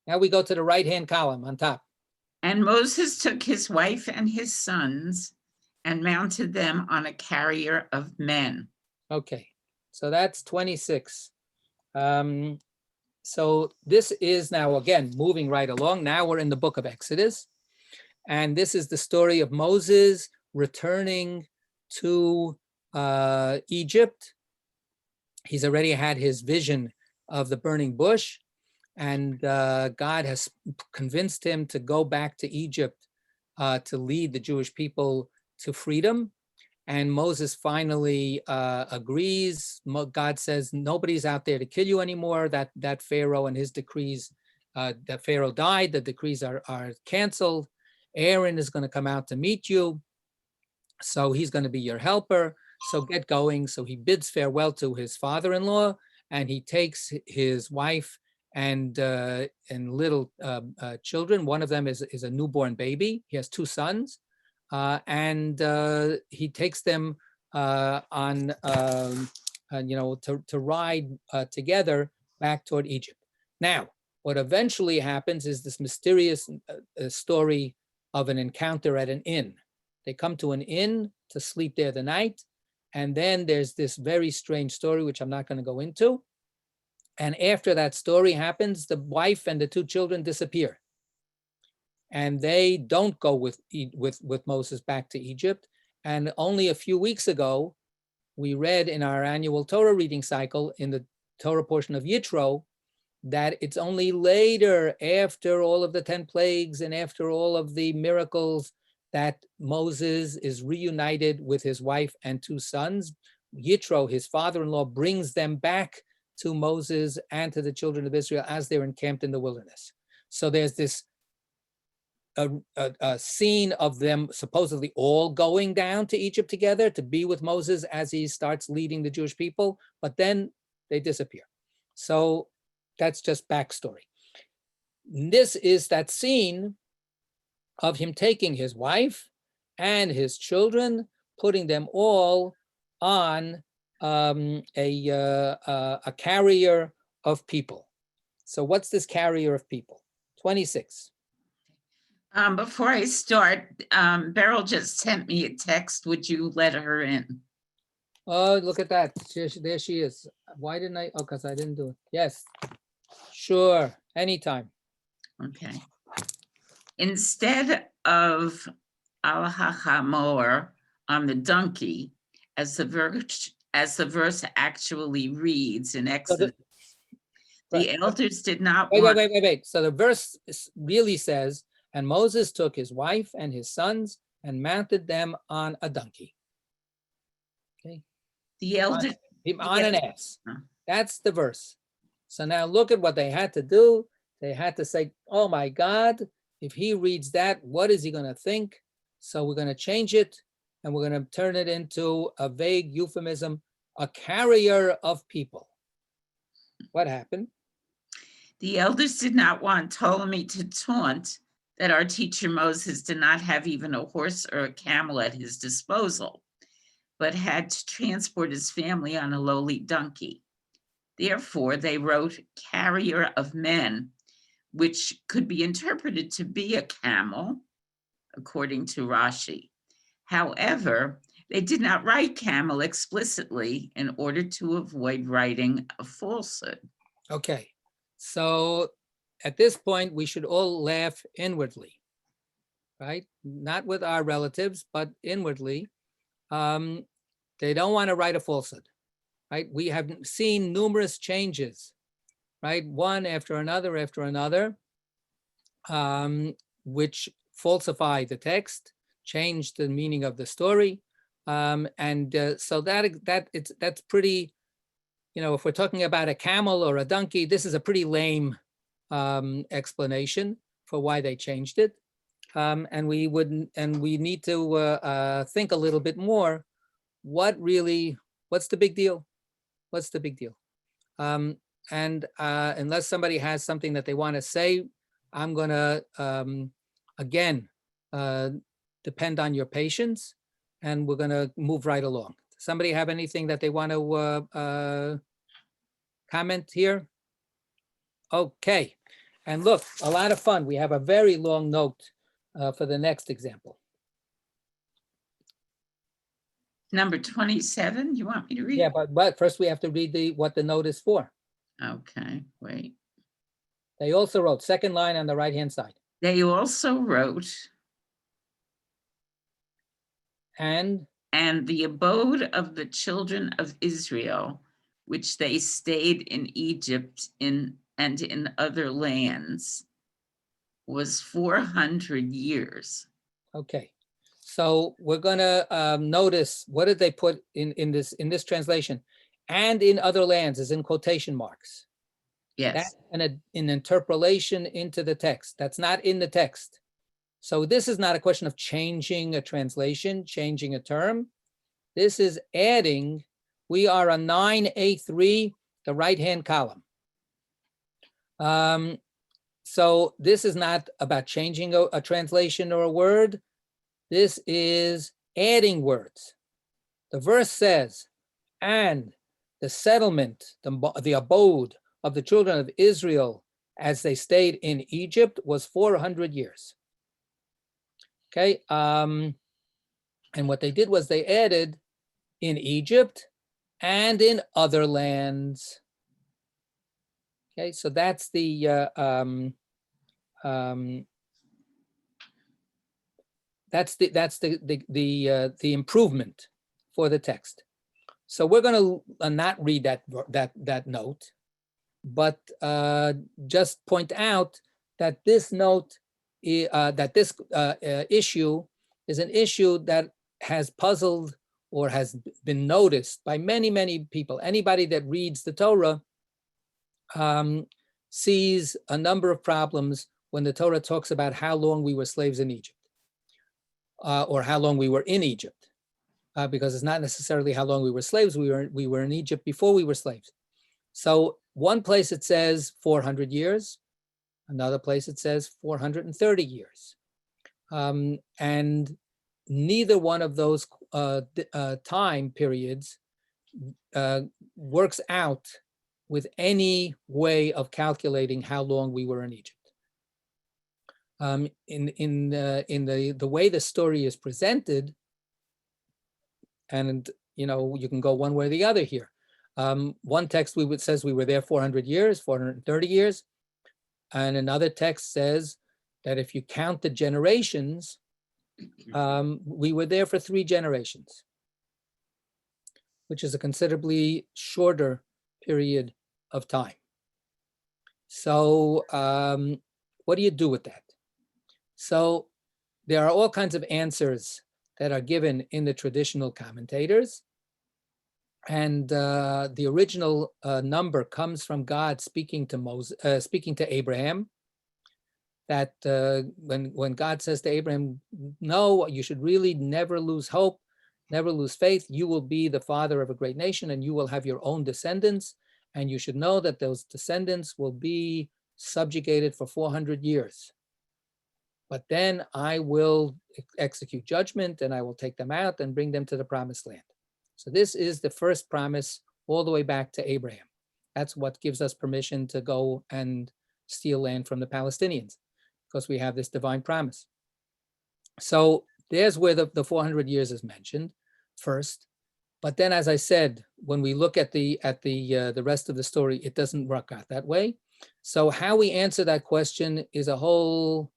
Now we go to the right-hand column on top. And Moses took his wife and his sons and mounted them on a carrier of men. Okay, so that's 26. So this is now, again, moving right along. Now we're in the book of Exodus. And this is the story of Moses returning to Egypt. He's already had his vision of the burning bush, and God has convinced him to go back to Egypt to lead the Jewish people to freedom. And Moses finally agrees. God says, nobody's out there to kill you anymore. That Pharaoh and his decrees, that Pharaoh died, the decrees are canceled. Aaron is going to come out to meet you. So he's going to be your helper. So get going. So he bids farewell to his father-in-law, and he takes his wife and little children. One of them is a newborn baby. He has 2 sons. And he takes them on, to ride together back toward Egypt. Now, what eventually happens is this mysterious story of an encounter at an inn. They come to an inn to sleep there the night. And then there's this very strange story, which I'm not going to go into. And after that story happens, the wife and the 2 children disappear. And they don't go with Moses back to Egypt. And only a few weeks ago, we read in our annual Torah reading cycle in the Torah portion of Yitro that it's only later, after all of the 10 plagues and after all of the miracles, that Moses is reunited with his wife and 2 sons. Yitro, his father-in-law, brings them back to Moses and to the children of Israel as they're encamped in the wilderness. So there's this a scene of them supposedly all going down to Egypt together to be with Moses as he starts leading the Jewish people, but then they disappear. So that's just backstory. This is that scene of him taking his wife and his children, putting them all on a carrier of people. So what's this carrier of people? 26. Before I start, Beryl just sent me a text. Would you let her in? Oh, look at that. There she is. Why didn't I? Oh, because I didn't do it. Yes, sure, anytime. Okay. Instead of al-hachamor on the donkey, as the verse actually reads in Exodus, the elders did not want. Wait. So the verse really says, and Moses took his wife and his sons and mounted them on a donkey. Okay. The elders on an ass. That's the verse. So now look at what they had to do. They had to say, oh my God, if he reads that, what is he going to think? So we're going to change it, and we're going to turn it into a vague euphemism, a carrier of people. What happened? The elders did not want Ptolemy to taunt that our teacher Moses did not have even a horse or a camel at his disposal, but had to transport his family on a lowly donkey. Therefore, they wrote carrier of men, which could be interpreted to be a camel, according to Rashi. However, they did not write camel explicitly in order to avoid writing a falsehood. Okay, so at this point, we should all laugh inwardly, right? Not with our relatives, but inwardly. They don't want to write a falsehood, right? We have seen numerous changes, right? One after another, which falsify the text, change the meaning of the story. So that's pretty, if we're talking about a camel or a donkey, this is a pretty lame explanation for why they changed it. And we need to think a little bit more. What's the big deal? What's the big deal? And unless somebody has something that they want to say, I'm going to, again, depend on your patience, and we're going to move right along. Somebody have anything that they want to comment here? Okay. And look, a lot of fun. We have a very long note for the next example. Number 27, you want me to read? Yeah, but first we have to read what the note is for. Okay, wait. They also wrote, second line on the right-hand side. They also wrote, and the abode of the children of Israel, which they stayed in Egypt and in other lands, was 400 years. Okay, so we're gonna notice, what did they put in this translation? And in other lands is in quotation marks. Yes. That's an interpolation into the text. That's not in the text. So this is not a question of changing a translation, changing a term. This is adding. We are on 9A3, the right-hand column. So this is not about changing a translation or a word. This is adding words. The verse says, and the settlement, the abode of the children of Israel as they stayed in Egypt was 400 years. Okay, and what they did was they added in Egypt and in other lands. Okay, so that's the improvement for the text. So we're going to not read that note, but just point out that this note, this issue is an issue that has puzzled or has been noticed by many, many people. Anybody that reads the Torah sees a number of problems when the Torah talks about how long we were slaves in Egypt, or how long we were in Egypt, because it's not necessarily how long we were slaves. We were in Egypt before we were slaves. So one place it says 400 years, another place it says 430 years. And neither one of those time periods works out with any way of calculating how long we were in Egypt. In the way the story is presented, and you can go one way or the other here. One text says we were there 400 years, 430 years, and another text says that if you count the generations, we were there for 3 generations, which is a considerably shorter period of time. So what do you do with that? So there are all kinds of answers that are given in the traditional commentators. And the original number comes from God speaking to Abraham, that when God says to Abraham, no, you should really never lose hope, never lose faith. You will be the father of a great nation and you will have your own descendants. And you should know that those descendants will be subjugated for 400 years. But then I will execute judgment and I will take them out and bring them to the promised land. So this is the first promise all the way back to Abraham. That's what gives us permission to go and steal land from the Palestinians, because we have this divine promise. So there's where the 400 years is mentioned first. But then, as I said, when we look at the rest of the story, it doesn't work out that way. So how we answer that question is a whole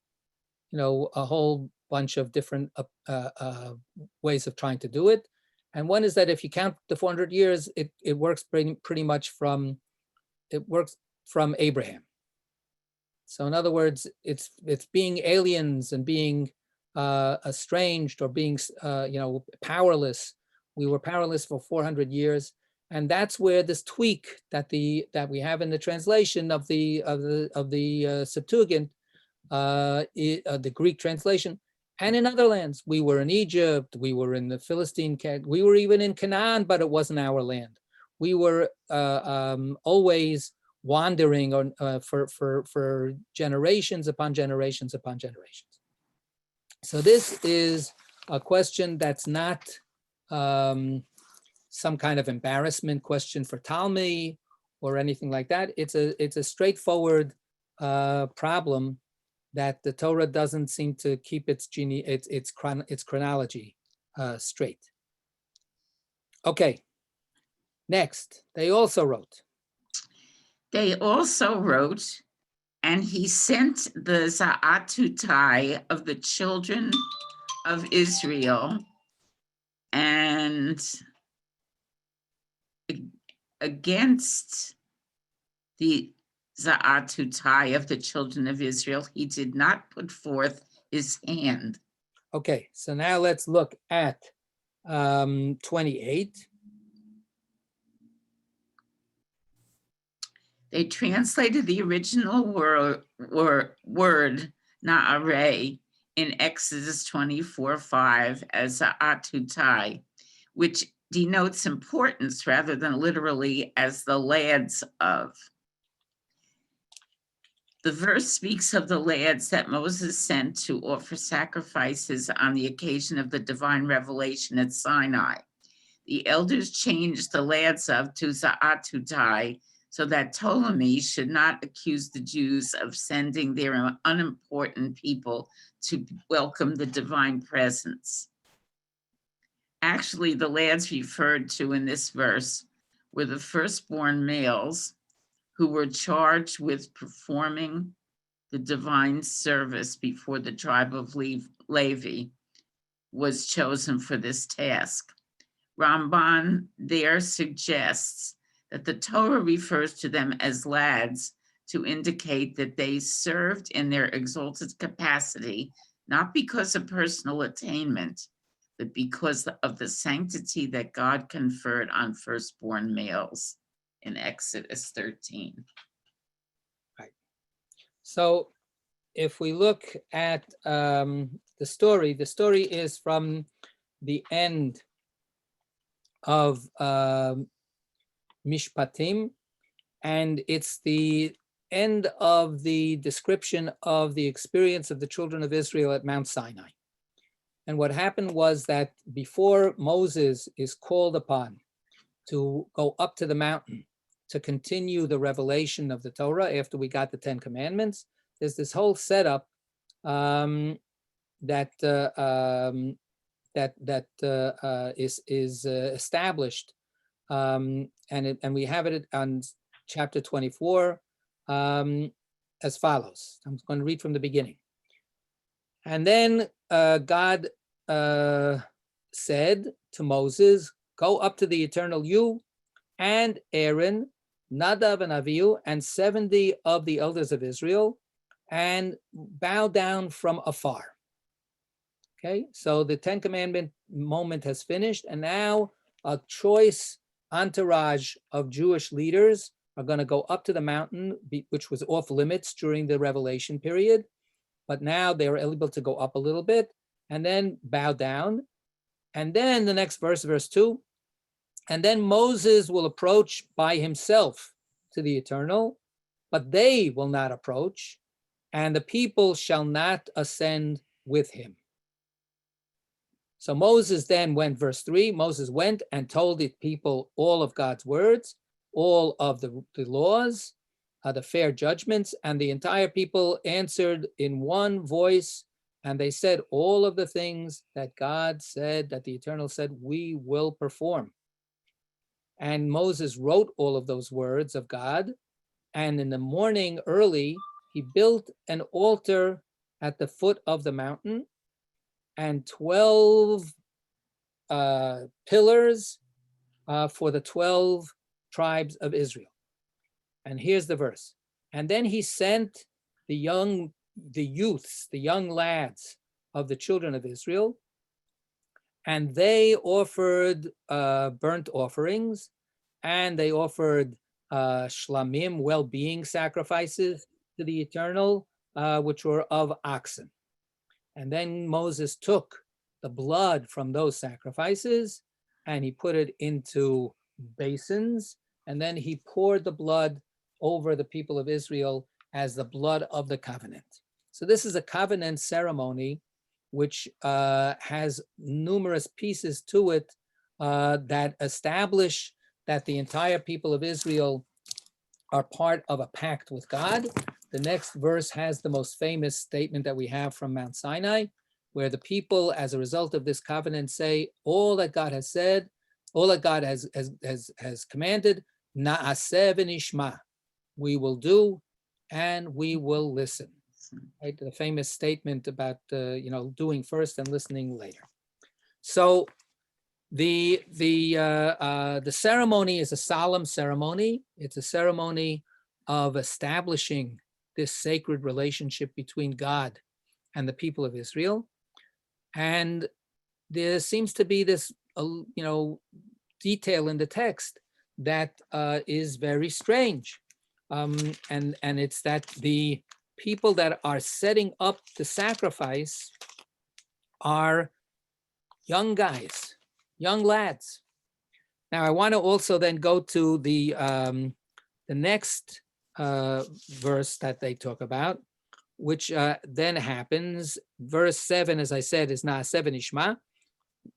bunch of different ways of trying to do it. And one is that if you count the 400 years, it works pretty much from Abraham. So in other words, it's being aliens and being estranged or being powerless. We were powerless for 400 years, and that's where this tweak that we have in the translation of the Septuagint, the Greek translation, and in other lands. We were in Egypt, we were in the Philistine, we were even in Canaan, but it wasn't our land. We were always wandering for generations upon generations upon generations. So this is a question that's not some kind of embarrassment question for Talmud or anything like that. It's a straightforward problem that the Torah doesn't seem to keep its chronology straight. Okay, next, they also wrote. And he sent the Za'atutai of the children of Israel, and against the Za'atutai of the children of Israel, he did not put forth his hand. Okay, so now let's look at 28. They translated the original word na'arei in Exodus 24:5 as Za'atutai, which denotes importance rather than literally as the lads of. The verse speaks of the lads that Moses sent to offer sacrifices on the occasion of the divine revelation at Sinai. The elders changed the lads of to Za'atutai so that Ptolemy should not accuse the Jews of sending their unimportant people to welcome the divine presence. Actually, the lads referred to in this verse were the firstborn males who were charged with performing the divine service before the tribe of Levi was chosen for this task. Ramban there suggests that the Torah refers to them as lads to indicate that they served in their exalted capacity, not because of personal attainment, but because of the sanctity that God conferred on firstborn males in Exodus 13. Right. So if we look at the story is from the end of Mishpatim, and it's the end of the description of the experience of the children of Israel at Mount Sinai. And what happened was that before Moses is called upon to go up to the mountain to continue the revelation of the Torah after we got the 10 Commandments, there's this whole setup that is established, and we have it on chapter 24 as follows. I'm going to read from the beginning. And then God said to Moses, "Go up to the eternal you and Aaron, Nadav and Avihu, and 70 of the elders of Israel, and bow down from afar." Okay, so the 10 Commandment moment has finished, and now a choice entourage of Jewish leaders are going to go up to the mountain, which was off limits during the revelation period, but now they are able to go up a little bit and then bow down. And then the next verse, verse 2, and then Moses will approach by himself to the eternal, but they will not approach, and the people shall not ascend with him. So Moses then went, verse 3, Moses went and told the people all of God's words, all of the laws, the fair judgments, and the entire people answered in one voice, and they said all of the things that God said, that the Eternal said, we will perform. And Moses wrote all of those words of God, and in the morning early, he built an altar at the foot of the mountain, and 12 pillars for the 12 tribes of Israel. And here's the verse. And then he sent the youths, the young lads of the children of Israel, and they offered burnt offerings, and they offered shlamim, well-being sacrifices to the Eternal, which were of oxen. And then Moses took the blood from those sacrifices and he put it into basins, and then he poured the blood over the people of Israel as the blood of the covenant. So this is a covenant ceremony which has numerous pieces to it that establish that the entire people of Israel are part of a pact with God. The next verse has the most famous statement that we have from Mount Sinai, where the people, as a result of this covenant, say all that God has said, all that God has commanded, na'aseh v'nishma, we will do and we will listen. Right? The famous statement about doing first and listening later. So the ceremony is a solemn ceremony. It's a ceremony of establishing this sacred relationship between God and the people of Israel. And there seems to be this, detail in the text that is very strange. And it's that the people that are setting up the sacrifice are young guys, young lads. Now, I want to also then go to the next verse that they talk about, which then happens. Verse 7, as I said, is na'aseh v'nishma.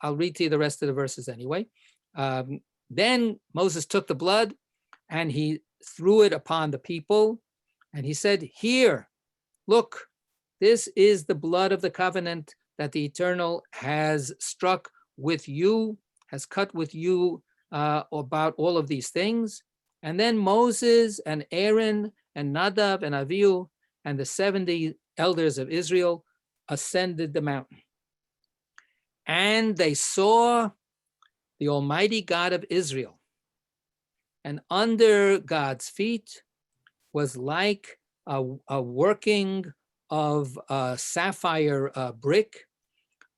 I'll read to you the rest of the verses anyway. Then Moses took the blood and he threw it upon the people, and he said, here, look, this is the blood of the covenant that the Eternal has struck with you, has cut with you about all of these things. And then Moses and Aaron and Nadav and Avihu and the 70 elders of Israel ascended the mountain. And they saw the Almighty God of Israel. And under God's feet was like a working of sapphire brick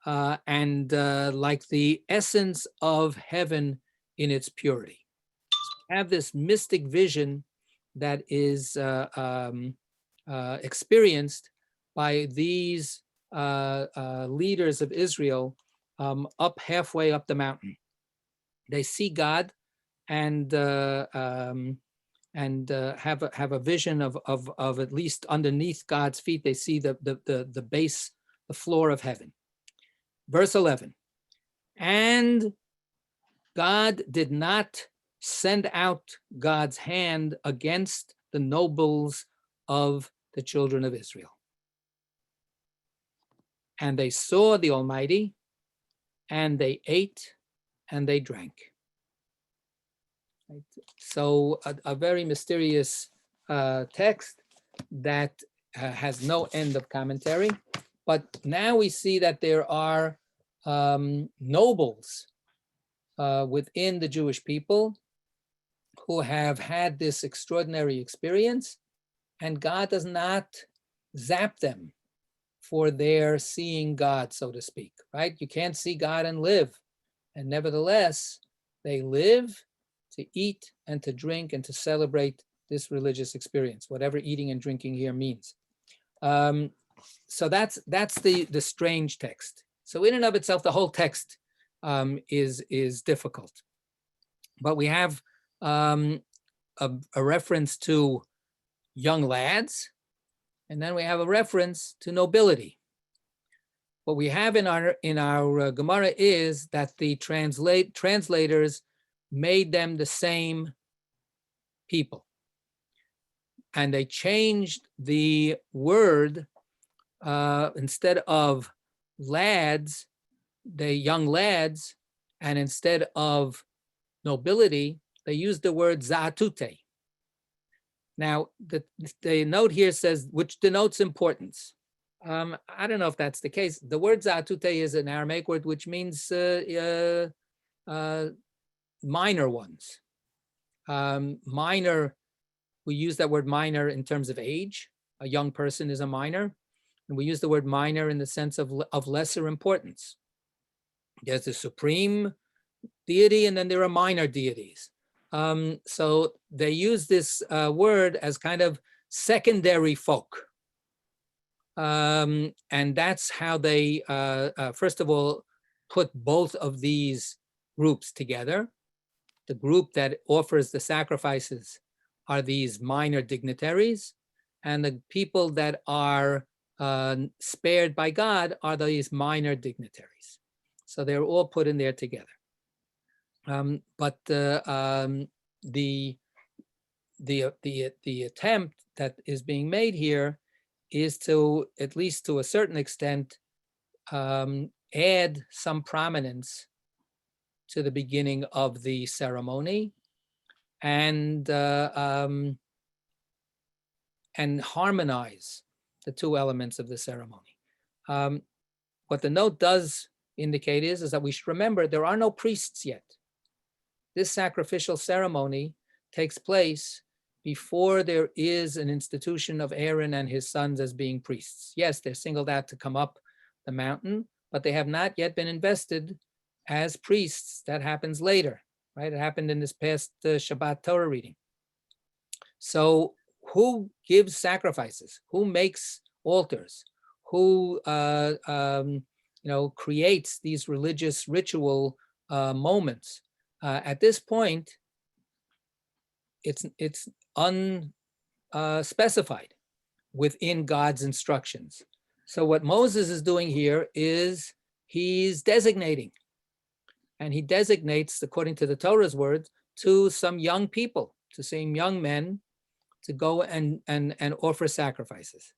and like the essence of heaven in its purity. So have this mystic vision that is experienced by these leaders of Israel up halfway up the mountain. They see God and have a vision of at least underneath God's feet. They see the base, the floor of heaven. Verse 11, and God did not send out God's hand against the nobles of the children of Israel. And they saw the Almighty, and they ate and they drank. So a very mysterious text that has no end of commentary. But now we see that there are nobles within the Jewish people who have had this extraordinary experience, and God does not zap them for their seeing God, so to speak, right? You can't see God and live. And nevertheless, they live to eat and to drink and to celebrate this religious experience, whatever eating and drinking here means. So that's the strange text. So in and of itself, the whole text is difficult. But we have a reference to young lads, and then we have a reference to nobility. What we have in our Gemara is that the translators made them the same people, and they changed the word instead of lads, the young lads, and instead of nobility, they used the word zaatute. Now, the note here says, which denotes importance. I don't know if that's the case. The word zaatute is an Aramaic word which means minor ones. Minor, we use that word minor in terms of age. A young person is a minor. And we use the word minor in the sense of lesser importance. There's the supreme deity, and then there are minor deities. So they use this word as kind of secondary folk. And that's how they, first of all, put both of these groups together. The group that offers the sacrifices are these minor dignitaries, and the people that are spared by God are these minor dignitaries. So they're all put in there together. But the attempt that is being made here is to, at least to a certain extent, add some prominence to the beginning of the ceremony and harmonize the two elements of the ceremony. What the note does indicate is that we should remember there are no priests yet. This sacrificial ceremony takes place before there is an institution of Aaron and his sons as being priests. Yes, they're singled out to come up the mountain, but they have not yet been invested as priests. That happens later, right? It happened in this past Shabbat Torah reading. So who gives sacrifices? Who makes altars? Who creates these religious ritual moments? At this point, it's unspecified within God's instructions. So what Moses is doing here is he's designating, and he designates, according to the Torah's words, to some young people, to some young men, to go and offer sacrifices.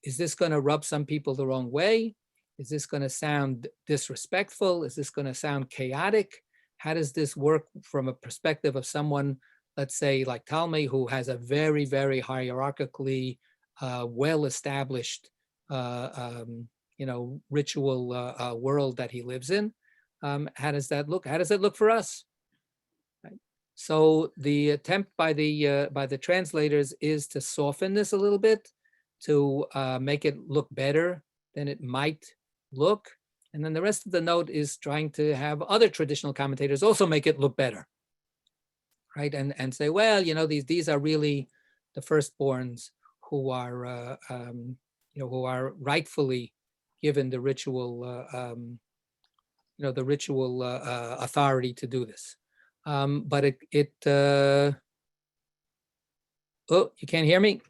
Is this going to rub some people the wrong way? Is this going to sound disrespectful? Is this going to sound chaotic? How does this work from a perspective of someone, let's say like Talmud, who has a very, very hierarchically well-established ritual world that he lives in? How does that look? How does it look for us? Right? So the attempt by the translators is to soften this a little bit, to make it look better than it might look. And then the rest of the note is trying to have other traditional commentators also make it look better, right? And say, well, these are really the firstborns who are who are rightfully given the ritual authority to do this. But oh, you can't hear me?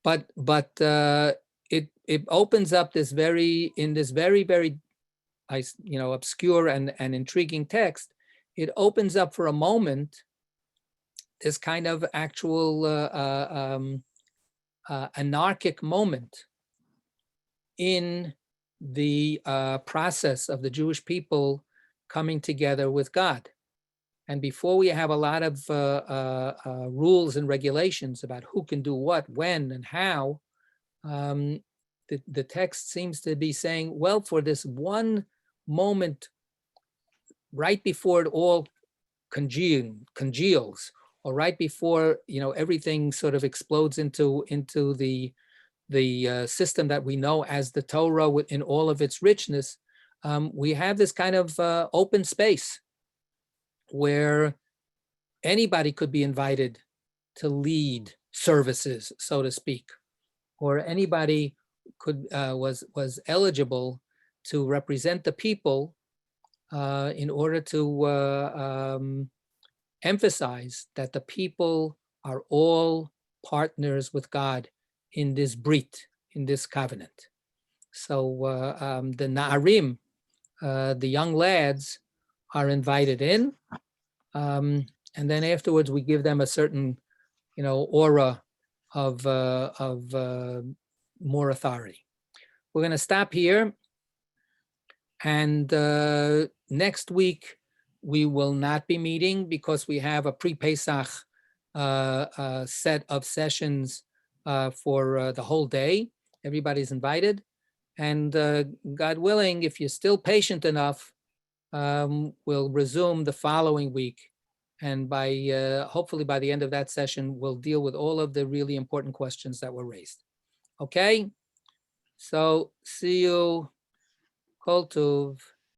But it opens up this very obscure and intriguing text. It opens up for a moment this kind of actual anarchic moment in the process of the Jewish people coming together with God. And before we have a lot of rules and regulations about who can do what, when, and how, the text seems to be saying, well, for this one moment, right before it all congeals, or right before everything sort of explodes into the system that we know as the Torah in all of its richness, we have this kind of open space where anybody could be invited to lead services, so to speak, or anybody was eligible to represent the people in order to emphasize that the people are all partners with God in this brit, in this covenant. So the Na'arim, the young lads, are invited in. And then afterwards, we give them a certain, aura of more authority. We're going to stop here. And next week, we will not be meeting because we have a pre-Pesach set of sessions for the whole day. Everybody's invited. And God willing, if you're still patient enough, we'll resume the following week. And by hopefully by the end of that session, we'll deal with all of the really important questions that were raised. Okay? So see you. Kol Tuv.